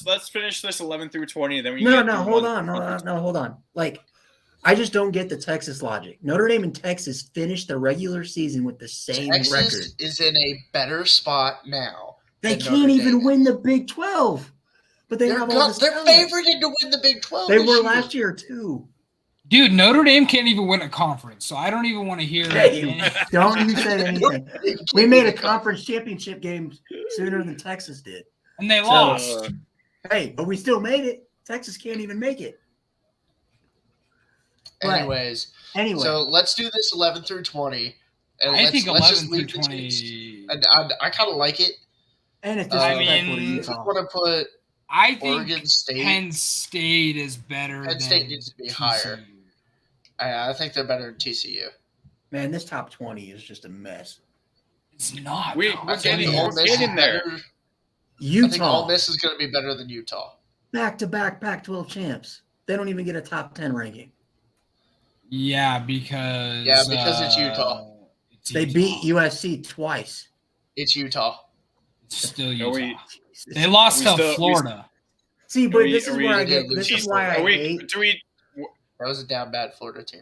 S5: let's finish this 11 through 20. Then we
S4: No,
S5: get
S4: no,
S5: through
S4: hold
S5: one.
S4: on. No, hold on. Like, I just don't get the Texas logic. Notre Dame and Texas finished the regular season with the same
S6: Texas
S4: record.
S6: is in a better spot now.
S4: They
S6: than
S4: can't
S6: Notre
S4: even
S6: Dame.
S4: win the Big 12, but they
S6: They're
S4: have all this talent.
S6: favorited to win the Big 12.
S4: They
S6: this
S4: were
S6: year.
S4: last year too.
S7: Dude, Notre Dame can't even win a conference, so I don't even want to hear
S4: Hey,
S7: any-
S4: don't you say anything. We made a conference championship game sooner than Texas did.
S7: and they lost.
S4: Hey, but we still made it. Texas can't even make it. But
S6: Anyways,
S4: anyway,
S6: so let's do this 11 through 20. And
S7: I think
S6: let's
S7: 11
S6: just
S7: through
S6: leave the teams.
S7: 20.
S6: And I kind of like it.
S4: and it's
S6: I
S4: disrespectful to
S7: mean,
S6: If you
S4: Utah.
S6: want to put
S7: I think
S6: Oregon State,
S7: Penn State is better.
S6: Penn State
S7: than
S6: needs to be
S7: TCU.
S6: higher. I think they're better than TCU.
S4: Man, this top 20 is just a mess.
S7: It's not.
S5: We're
S6: I
S5: getting
S6: think Ole Miss is
S5: in there.
S6: better. I think Ole
S4: Utah,
S6: Miss is going to be better than Utah.
S4: back-to-back Pac-12 champs. They don't even get a top 10 ranking.
S7: Yeah, because
S6: it's Utah.
S7: it's
S4: They
S7: Utah.
S4: beat USC twice.
S6: It's Utah.
S7: It's still
S5: No,
S7: Utah. They lost
S5: we
S7: to
S5: still-
S7: Florida.
S4: See, but
S5: we-
S4: this is
S5: are we-
S4: where I
S6: they
S4: get.
S6: did
S4: This
S6: lose
S4: is why I
S5: Are we?
S4: hate.
S5: Do we?
S6: That was a down bad Florida team.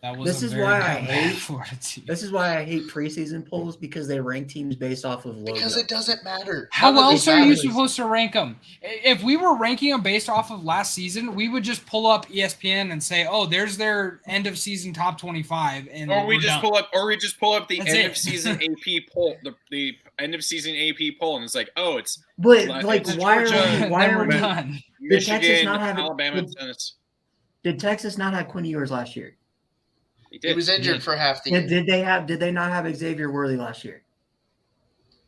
S7: That was
S4: This
S7: a
S4: is
S7: very
S4: why I
S7: bad
S4: hate-
S7: Florida team.
S4: This is why I hate preseason polls because they rank teams based off of logo.
S6: Because it doesn't matter.
S7: How
S6: None of
S7: else
S6: this
S7: are you
S6: matters.
S7: supposed to rank them? If we were ranking them based off of last season, we would just pull up ESPN and say, "Oh, there's their end of season top 25," and
S5: Or we
S7: we're
S5: just
S7: done.
S5: pull up the
S7: That's
S5: end
S7: it.
S5: of season AP poll, the end of season AP poll, and it's like, oh, it's
S4: But
S5: Like,
S4: like,
S5: it's
S4: why
S5: Georgia,
S4: are we?
S7: And
S4: Why
S7: then
S4: are
S7: we're
S4: we?
S7: done.
S4: Did Texas
S5: Michigan,
S4: not have it-
S5: Alabama,
S4: did-
S5: Tennessee.
S4: Did Texas not have Quinn Ewers last year?
S5: They
S6: He
S5: did.
S6: was injured for half the year.
S4: Did they not have Xavier Worthy last year?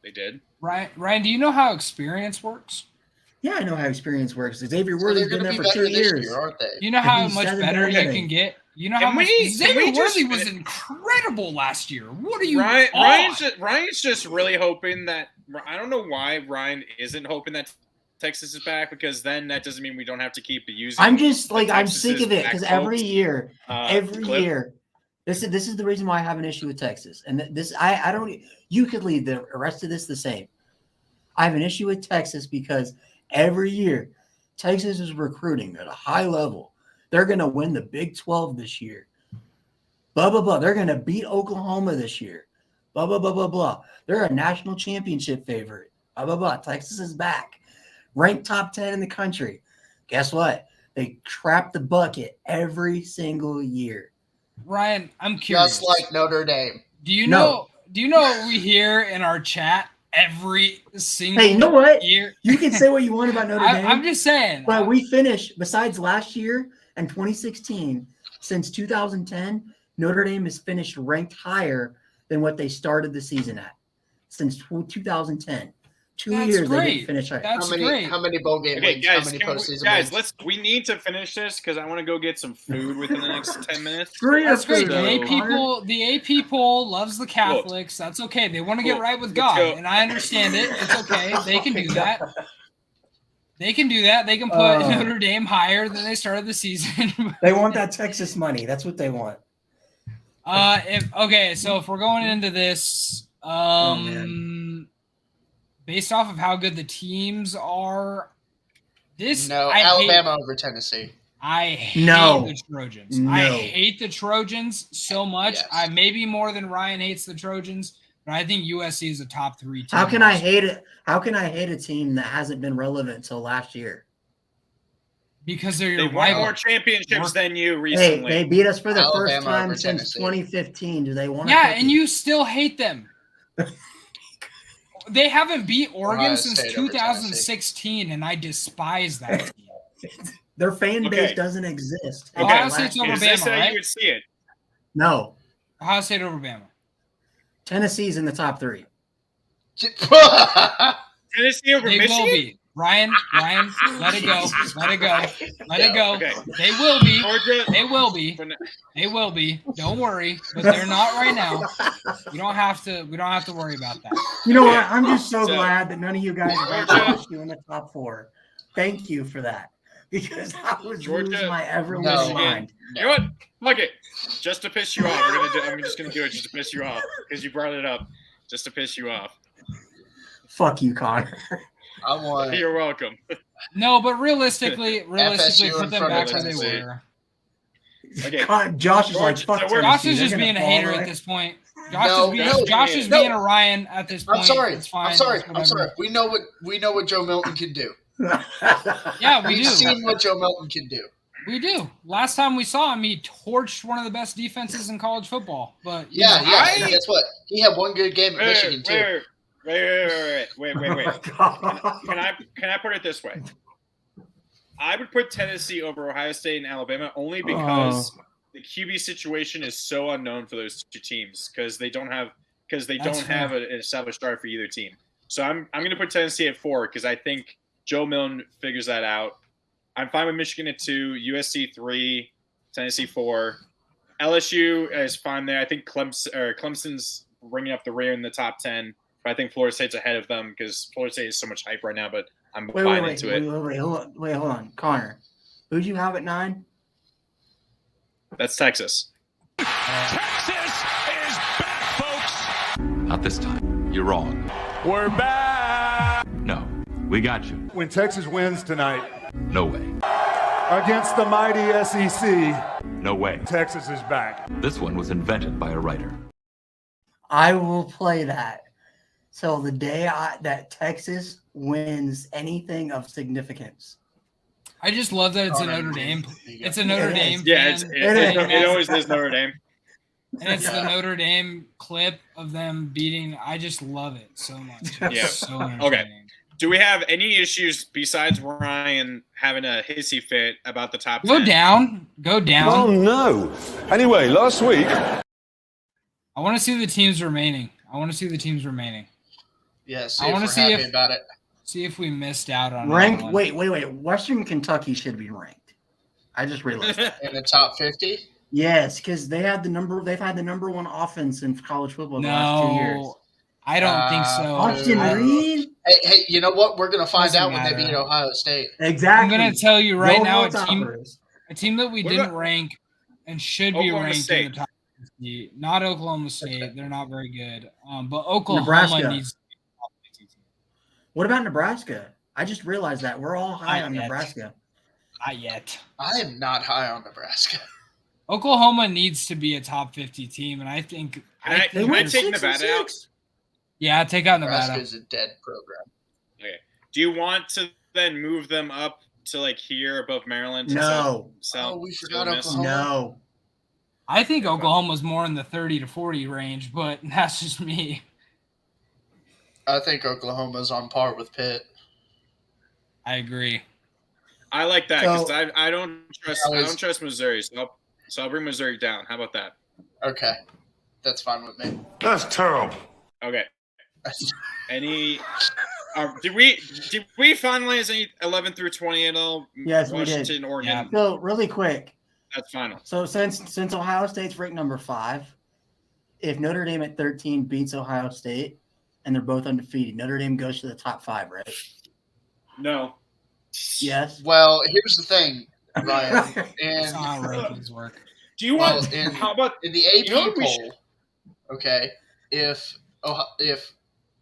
S5: They did.
S7: Ryan, do you know how experience works?
S4: Yeah, I know how experience works. Xavier
S6: So
S4: Worthy's
S6: they're
S4: been
S6: going to
S4: there
S6: be
S4: for
S6: better
S4: 2
S6: this
S4: years.
S6: year, aren't they?
S7: You know
S4: If
S7: how
S4: he's
S7: much
S4: 7
S7: better you
S4: better,
S7: can get? You know
S5: Can
S7: how much
S5: we
S7: Xavier
S5: just-
S7: Worthy was incredible last year. What are you
S5: Ryan's just really hoping that I don't know why Ryan isn't hoping that Texas is back, because then that doesn't mean we don't have to keep using.
S4: I'm just like
S5: the
S4: I'm
S5: Texas
S4: sick of it
S5: back
S4: because every
S5: folks,
S4: year,
S5: clip.
S4: this is the reason why I have an issue with Texas. And this I don't. You could leave the rest of this the same. I have an issue with Texas because every year Texas is recruiting at a high level. They're going to win the Big 12 this year. Blah blah blah. They're going to beat Oklahoma this year. Blah, blah, blah, blah, blah. They're a national championship favorite. Blah, blah, blah. Texas is back. Ranked top 10 in the country. Guess what? They crap the bucket every single year.
S7: Ryan, I'm curious.
S6: Just like Notre Dame.
S7: Do you know what we hear in our chat every single
S4: Hey, you know what?
S7: year?
S4: You can say what you want about Notre Dame.
S7: I'm just saying.
S4: But we finished, besides last year and 2016, since 2010, Notre Dame has finished ranked higher than what they started the season at. Since 2010.
S7: That's
S4: years
S7: great.
S4: they didn't finish higher.
S7: That's great.
S6: How many bowl game wins?
S5: Guys,
S6: how many postseason
S5: guys,
S6: wins?
S5: we need to finish this because I want to go get some food within the next 10 minutes.
S7: That's great.
S5: So-
S7: The AP poll loves the Catholics. That's okay. They want to get
S5: Cool.
S7: right with
S5: Let's
S7: God,
S5: go.
S7: and I understand it. It's okay. They can do that. They can do that. They can put Notre Dame higher than they started the season.
S4: They want that Texas money. That's what they want.
S7: So if we're going into this, based off of how good the teams are,
S6: Alabama over Tennessee.
S7: I hate the Trojans.
S4: No.
S7: I hate the Trojans so much.
S6: Yes.
S7: I maybe more than Ryan hates the Trojans, but I think USC is a top 3 team.
S4: How can I hate it? How can I hate a team that hasn't been relevant until last year?
S7: Because they're
S5: They
S7: your
S5: won
S7: rival.
S5: more championships than you
S4: Hey,
S5: recently.
S4: they beat us for the
S6: Alabama
S4: first time
S6: over
S4: since
S6: Tennessee.
S4: 2015. Do they want to?
S7: Yeah, and you still hate them. They haven't beat Oregon
S6: Ohio
S7: since
S6: State over
S7: 2016, and I despise that team.
S4: Their fan base
S5: Okay.
S4: doesn't exist.
S5: Okay.
S7: Ohio State's over
S5: Is this
S7: Bama,
S5: how
S7: right?
S5: you would see it?
S4: No,
S7: Ohio State over Bama.
S4: Tennessee's in the top 3.
S5: Tennessee over
S7: They
S5: Michigan?
S7: will be. Ryan, let it go. Let it go. Let it go.
S5: Okay.
S7: They will be.
S5: Georgia?
S7: They will be. They will be. Don't worry. But they're not right now. We don't have to worry about that.
S4: You know what? I'm just so
S5: So-
S4: glad that none of you guys
S5: Georgia-
S4: ranked you in the top 4. Thank you for that. Because I was
S5: Georgia-
S4: losing my ever
S6: No.
S4: living mind.
S5: You know what? Fuck it. Just to piss you off, I'm just gonna do it just to piss you off because you brought it up. Just to piss you off.
S4: Fuck you, Connor.
S6: I want
S5: You're welcome.
S7: No, but realistically,
S6: FSU
S7: put
S6: in
S7: them
S6: front
S7: back
S6: of
S7: where they
S5: Tennessee.
S7: were.
S5: Okay.
S4: Josh is like,
S5: Georgia-
S4: fuck
S5: so we're-
S7: Josh
S4: Tennessee.
S7: is
S4: They're
S7: just
S4: gonna
S7: being a
S4: fall,
S7: hater
S4: right?
S7: at this point.
S6: No,
S7: Josh is
S6: no.
S7: being a Ryan at this point.
S6: I'm sorry.
S7: It's fine.
S6: I'm sorry.
S7: It's
S6: I'm sorry.
S7: whatever.
S6: We know what Joe Milton can do.
S7: Yeah, we
S6: We've
S7: do.
S6: seen what Joe Milton can do.
S7: We do. Last time we saw him, he torched one of the best defenses in college football. But
S6: Yeah.
S5: I-
S6: And guess what? He had one good game at Michigan too.
S5: Wait. Can I put it this way? I would put Tennessee over Ohio State and Alabama only because the QB situation is so unknown for those two teams because they don't have
S7: fair.
S5: an established start for either team. So I'm going to put Tennessee at 4 because I think Joe Milton figures that out. I'm fine with Michigan at 2, USC 3, Tennessee 4. LSU is fine there. I think Clemson's bringing up the rear in the top 10, but I think Florida State's ahead of them because Florida State is so much hype right now. But I'm buying into it.
S4: Wait, hold on. Connor, who'd you have at 9?
S5: That's Texas.
S8: Not this time. You're wrong.
S9: We're back.
S8: No, we got you.
S9: When Texas wins tonight
S8: No way.
S9: against the mighty SEC,
S8: No way.
S9: Texas is back.
S8: This one was invented by a writer.
S4: I will play that till the day that Texas wins anything of significance.
S7: I just love that it's a Notre Dame. It's a Notre
S4: It
S7: Dame.
S4: is.
S5: Yeah,
S7: fan.
S5: it always is Notre Dame.
S7: And it's the Notre Dame clip of them beating. I just love it so much. It's
S5: Yeah.
S7: so entertaining.
S5: Do we have any issues besides Ryan having a hissy fit about the top 10?
S7: Go down.
S9: Oh no. Anyway, last week.
S7: I want to see the teams remaining.
S6: Yeah. See
S7: I
S6: if
S7: wanna
S6: we're
S7: see
S6: happy
S7: if-
S6: about it.
S7: See if we missed out on
S4: Ranked?
S7: anyone.
S4: Wait. Western Kentucky should be ranked. I just realized that.
S6: In the top 50.
S4: Yes, because they've had the number 1 offense in college football the last 2 years.
S7: No, I don't think so.
S4: Austin
S7: I-
S4: Reed?
S6: Hey, you know what? We're gonna find
S7: Doesn't
S6: out when they
S7: matter.
S6: beat Ohio State.
S4: Exactly.
S7: I'm gonna tell you right
S4: No
S7: now,
S4: more
S7: a team
S4: toppers.
S7: that we
S5: What
S7: didn't
S5: about
S7: rank and should be
S5: Oklahoma
S7: ranked in
S5: State?
S7: the top 50. Not Oklahoma State. They're not very good. But Oklahoma
S4: Nebraska.
S7: needs to be a top 50 team.
S4: What about Nebraska? I just realized that we're all high
S7: Not
S4: on
S7: yet.
S4: Nebraska.
S7: Not yet.
S6: I am not high on Nebraska.
S7: Oklahoma needs to be a top 50 team, and I think
S5: Can I take Nevada out?
S7: Yeah, take out Nevada.
S6: Nebraska's a dead program.
S5: Okay. Do you want to then move them up to like here above Maryland? To
S4: No.
S5: South,
S6: We forgot
S5: South Miss?
S6: Oklahoma.
S4: No.
S7: I think Oklahoma's more in the 30 to 40 range, but that's just me.
S6: I think Oklahoma's on par with Pitt.
S7: I agree.
S5: I like that because
S4: So-
S5: I don't trust Missouri, so I'll bring Missouri down. How about that?
S6: Okay. That's fine with me.
S9: That's terrible.
S5: Okay. Any? Did we finalize any 11 through 20 at all?
S4: Yes, we did.
S5: Washington, Oregon.
S7: Yeah.
S4: So really quick.
S5: That's final.
S4: So since Ohio State's ranked number 5, if Notre Dame at 13 beats Ohio State and they're both undefeated, Notre Dame goes to the top 5, right?
S5: No.
S4: Yes.
S6: Well, here's the thing, Ryan.
S7: That's
S6: And
S7: not how rankings work.
S5: Do you
S6: well,
S5: want?
S6: in,
S5: How about?
S6: in the AP
S5: You know what we
S6: poll, okay, if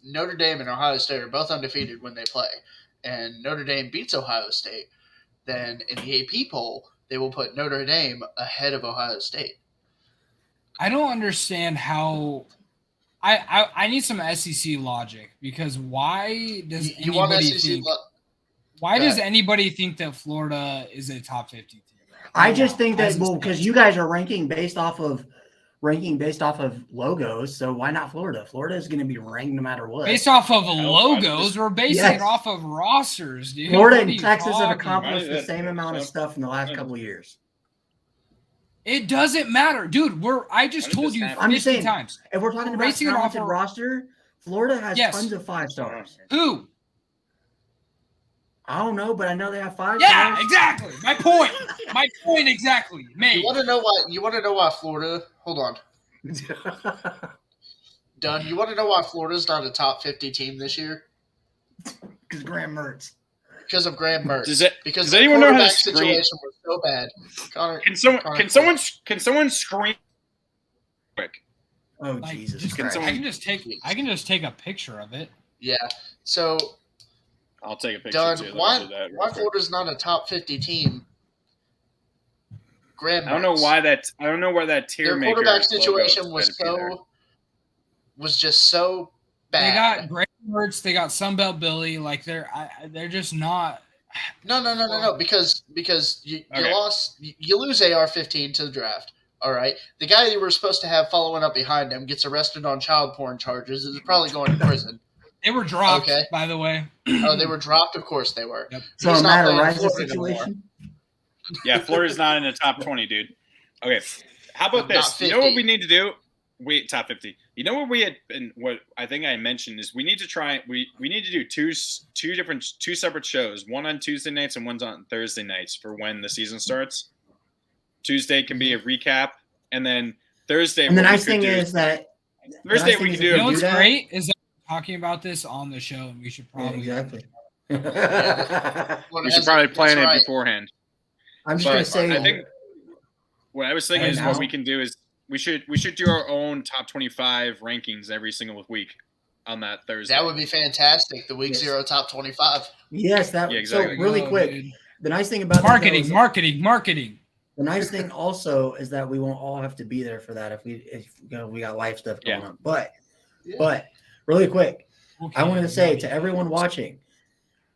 S6: Notre Dame and Ohio State are both undefeated when they play, and Notre Dame beats Ohio State, then in the AP poll, they will put Notre Dame ahead of Ohio State.
S7: I don't understand how. I need some SEC logic because why does
S6: You want
S7: anybody
S6: SEC?
S7: think? Why
S6: Go
S7: does
S6: ahead.
S7: anybody think that Florida is a top 50 team?
S4: I just think that
S7: As it
S4: because
S7: stands.
S4: you guys are ranking based off of logos, so why not Florida? Florida is going to be ranked no matter what.
S7: Based off of
S5: I'm
S7: logos,
S5: just-
S7: we're basing
S4: Yes.
S7: it off of rosters, dude.
S4: Florida
S7: What are
S4: and
S7: you
S4: Texas have
S7: talking
S4: accomplished
S5: about?
S4: the same amount of stuff in the last couple of years.
S7: It doesn't matter, dude. I just told you
S5: I'm
S7: 50
S4: just saying.
S7: times.
S4: If we're talking
S7: We're
S4: about
S7: basing it off
S4: talented
S7: of-
S4: roster, Florida has
S7: Yes.
S4: tons of 5 stars.
S7: Who?
S4: I don't know, but I know they have 5
S7: Yeah,
S4: stars.
S7: exactly. My point. My point exactly.
S6: You
S7: Mate.
S6: want to know why? You want to know why Florida? Hold on, Dunn. You want to know why Florida's not a top 50 team this year?
S4: Because Graham Mertz.
S6: Because of Graham Mertz. Because
S5: does
S6: the
S5: anyone know how to
S6: quarterback
S5: screen?
S6: situation was so bad. Connor,
S5: Can someone scream quick?
S4: Oh
S7: Like,
S4: Jesus
S7: just-
S4: Christ!
S7: I can just take a picture of it.
S6: Yeah. So,
S5: I'll take a picture
S6: Dunn,
S5: too. Let me
S6: why
S5: do that real quick.
S6: Florida's not a top 50 team? Graham Mertz.
S5: I don't know why that tier
S6: Their
S5: maker
S6: quarterback
S5: logo
S6: situation was
S5: decided to be there.
S6: just so
S7: They
S6: bad.
S7: got Graham Mertz, they got Sunbelt Billy. Like they're just not.
S6: No. Because you
S5: Okay.
S6: you lose AR-15 to the draft. All right. The guy you were supposed to have following up behind him gets arrested on child porn charges. Is probably going to prison.
S7: They were dropped,
S6: Okay.
S7: by the way.
S6: Oh, they were dropped. Of course they were.
S7: Yep.
S4: So
S6: He's
S4: a
S6: not
S4: Matt
S6: playing in
S4: Ariza
S6: Florida anymore.
S4: situation.
S5: Yeah, Florida's not in the top 20, dude. Okay, how about
S6: Not
S5: this? You know
S6: 50.
S5: what we need to do? Top 50. You know what we had been? What I think I mentioned is we need to try. We need to do two separate shows. One on Tuesday nights and one's on Thursday nights for when the season starts. Tuesday can be a recap, and then Thursday.
S4: And the
S5: what we
S4: nice
S5: could
S4: thing
S5: do
S4: is that
S5: Thursday
S4: nice
S5: we
S4: thing
S5: can
S4: is
S5: do.
S7: You know what's
S4: that?
S7: great is that we're talking about this on the show, and we should
S4: Yeah,
S7: probably
S4: exactly.
S6: Well,
S5: We
S6: it
S5: should
S6: has-
S5: probably plan
S6: that's
S5: it
S6: right.
S5: beforehand.
S4: I'm just
S5: But
S4: gonna say.
S5: I think what I was thinking
S4: Right
S5: is
S4: now?
S5: what we can do is we should do our own top 25 rankings every single week on that Thursday.
S6: That would be fantastic. The week
S4: Yes.
S6: 0 top 25.
S4: Yes, that.
S5: Yeah, exactly.
S4: So really
S7: Oh,
S4: quick,
S7: dude.
S4: the nice thing about that,
S7: Marketing,
S4: though, is-
S7: marketing.
S4: The nice thing also is that we won't all have to be there for that if we got life stuff going
S5: Yeah.
S4: on. But
S6: Yeah.
S4: really quick,
S7: Okay,
S4: I wanted to say
S7: buddy.
S4: to everyone watching,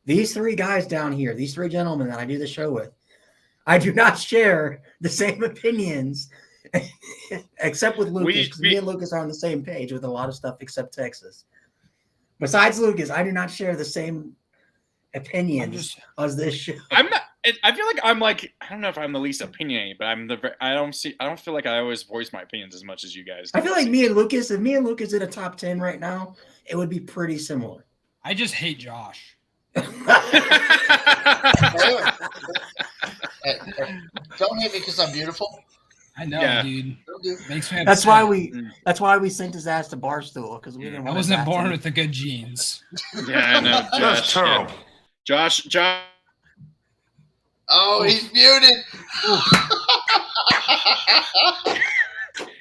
S4: these 3 guys down here, these 3 gentlemen that I do the show with, I do not share the same opinions, except with Lucas, because me and Lucas are on the same page with a lot of stuff except Texas. Besides Lucas, I do not share the same opinions as this show.
S5: I'm not. I feel like I'm like I don't know if I'm the least opinionated, but I don't feel like I always voice my opinions as much as you guys.
S4: I feel like me and Lucas, if me and Lucas did a top 10 right now, it would be pretty similar.
S7: I just hate Josh.
S6: Hey, don't hate me because I'm beautiful.
S7: I know,
S5: Yeah.
S7: dude.
S6: Don't do.
S7: Makes me
S4: That's
S7: upset.
S4: why we sent his ass to Barstool, because we didn't
S7: I
S4: want
S7: wasn't
S4: his ass
S7: born
S4: to-
S7: with the good genes.
S5: Yeah, I know.
S9: That's
S5: Josh,
S9: terrible.
S5: yeah. Josh.
S6: Oh, he's muted.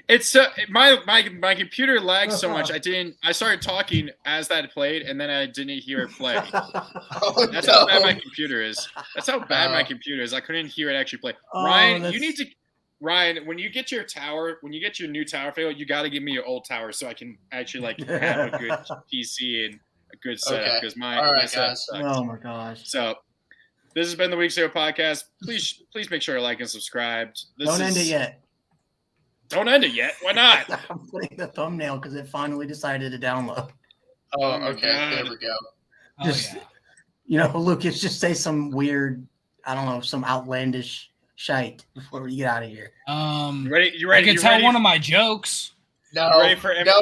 S5: It's my computer lagged so much. I started talking as that played, and then I didn't hear it play.
S6: Oh,
S5: That's
S6: no.
S5: how bad my computer is. That's how bad my computer is. I couldn't hear it actually play.
S4: Oh,
S5: Ryan,
S4: that's-
S5: you need to Ryan, when you get your new tower failed, you got to give me your old tower so I can actually like have a good PC and a good setup because my setup sucks.
S4: Oh my gosh.
S5: So this has been the Week 0 podcast. Please make sure to like and subscribe.
S4: Don't end it yet.
S5: Don't end it yet. Why not?
S4: I'm putting the thumbnail because it finally decided to download.
S6: Oh, okay. There we go.
S4: Just, Lucas, just say some weird, I don't know, some outlandish shite before we get out of here.
S5: You ready?
S7: I can tell one of my jokes.
S6: No.
S5: You ready for
S6: No.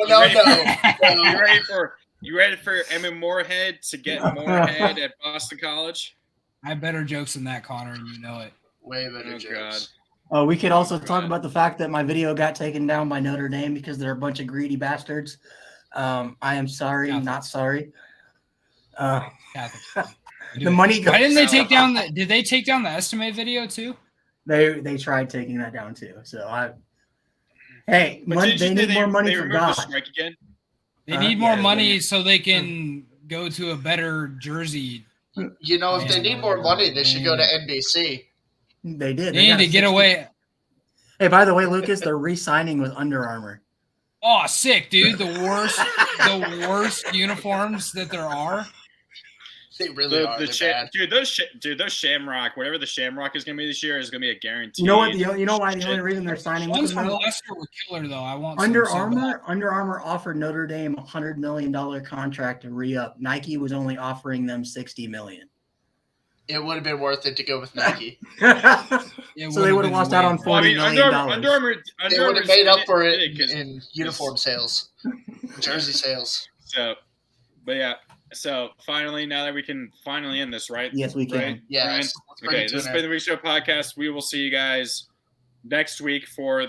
S5: You ready for Emmett Moorhead to get Moorhead at Boston College?
S7: I have better jokes than that, Connor, and you know it.
S6: Way better jokes.
S4: Oh, we could also talk about the fact that my video got taken down by Notre Dame because they're a bunch of greedy bastards. I am sorry, not sorry. The money goes.
S7: Why didn't they take down the? Did they take down the estimate video too?
S4: They tried taking that down too. So they need more money for God.
S5: The strike again?
S7: They need more money so they can go to a better jersey.
S6: If they need more money, they should go to NBC.
S4: They did.
S7: They need to get away.
S4: Hey, by the way, Lucas, they're re-signing with Under Armour.
S7: Oh, sick, dude! The worst uniforms that there are.
S6: They really are. Bad.
S5: Those Shamrock, whatever the Shamrock is going to be this year, is going to be a guarantee.
S4: You know what? You know why the only reason they're signing with them?
S7: Leicester were killer though. I want
S4: Under Armour offered Notre Dame a $100 million contract to re-up. Nike was only offering them $60 million.
S6: It would have been worth it to go with Nike.
S4: So they would have lost out on $40 million.
S6: Under Armour would have made up for it in uniform sales, jersey sales.
S5: So finally, now that we can finally end this, right?
S4: Yes, we can.
S5: Right?
S6: Yes.
S5: Okay, this has been the Week Show podcast. We will see you guys next week for the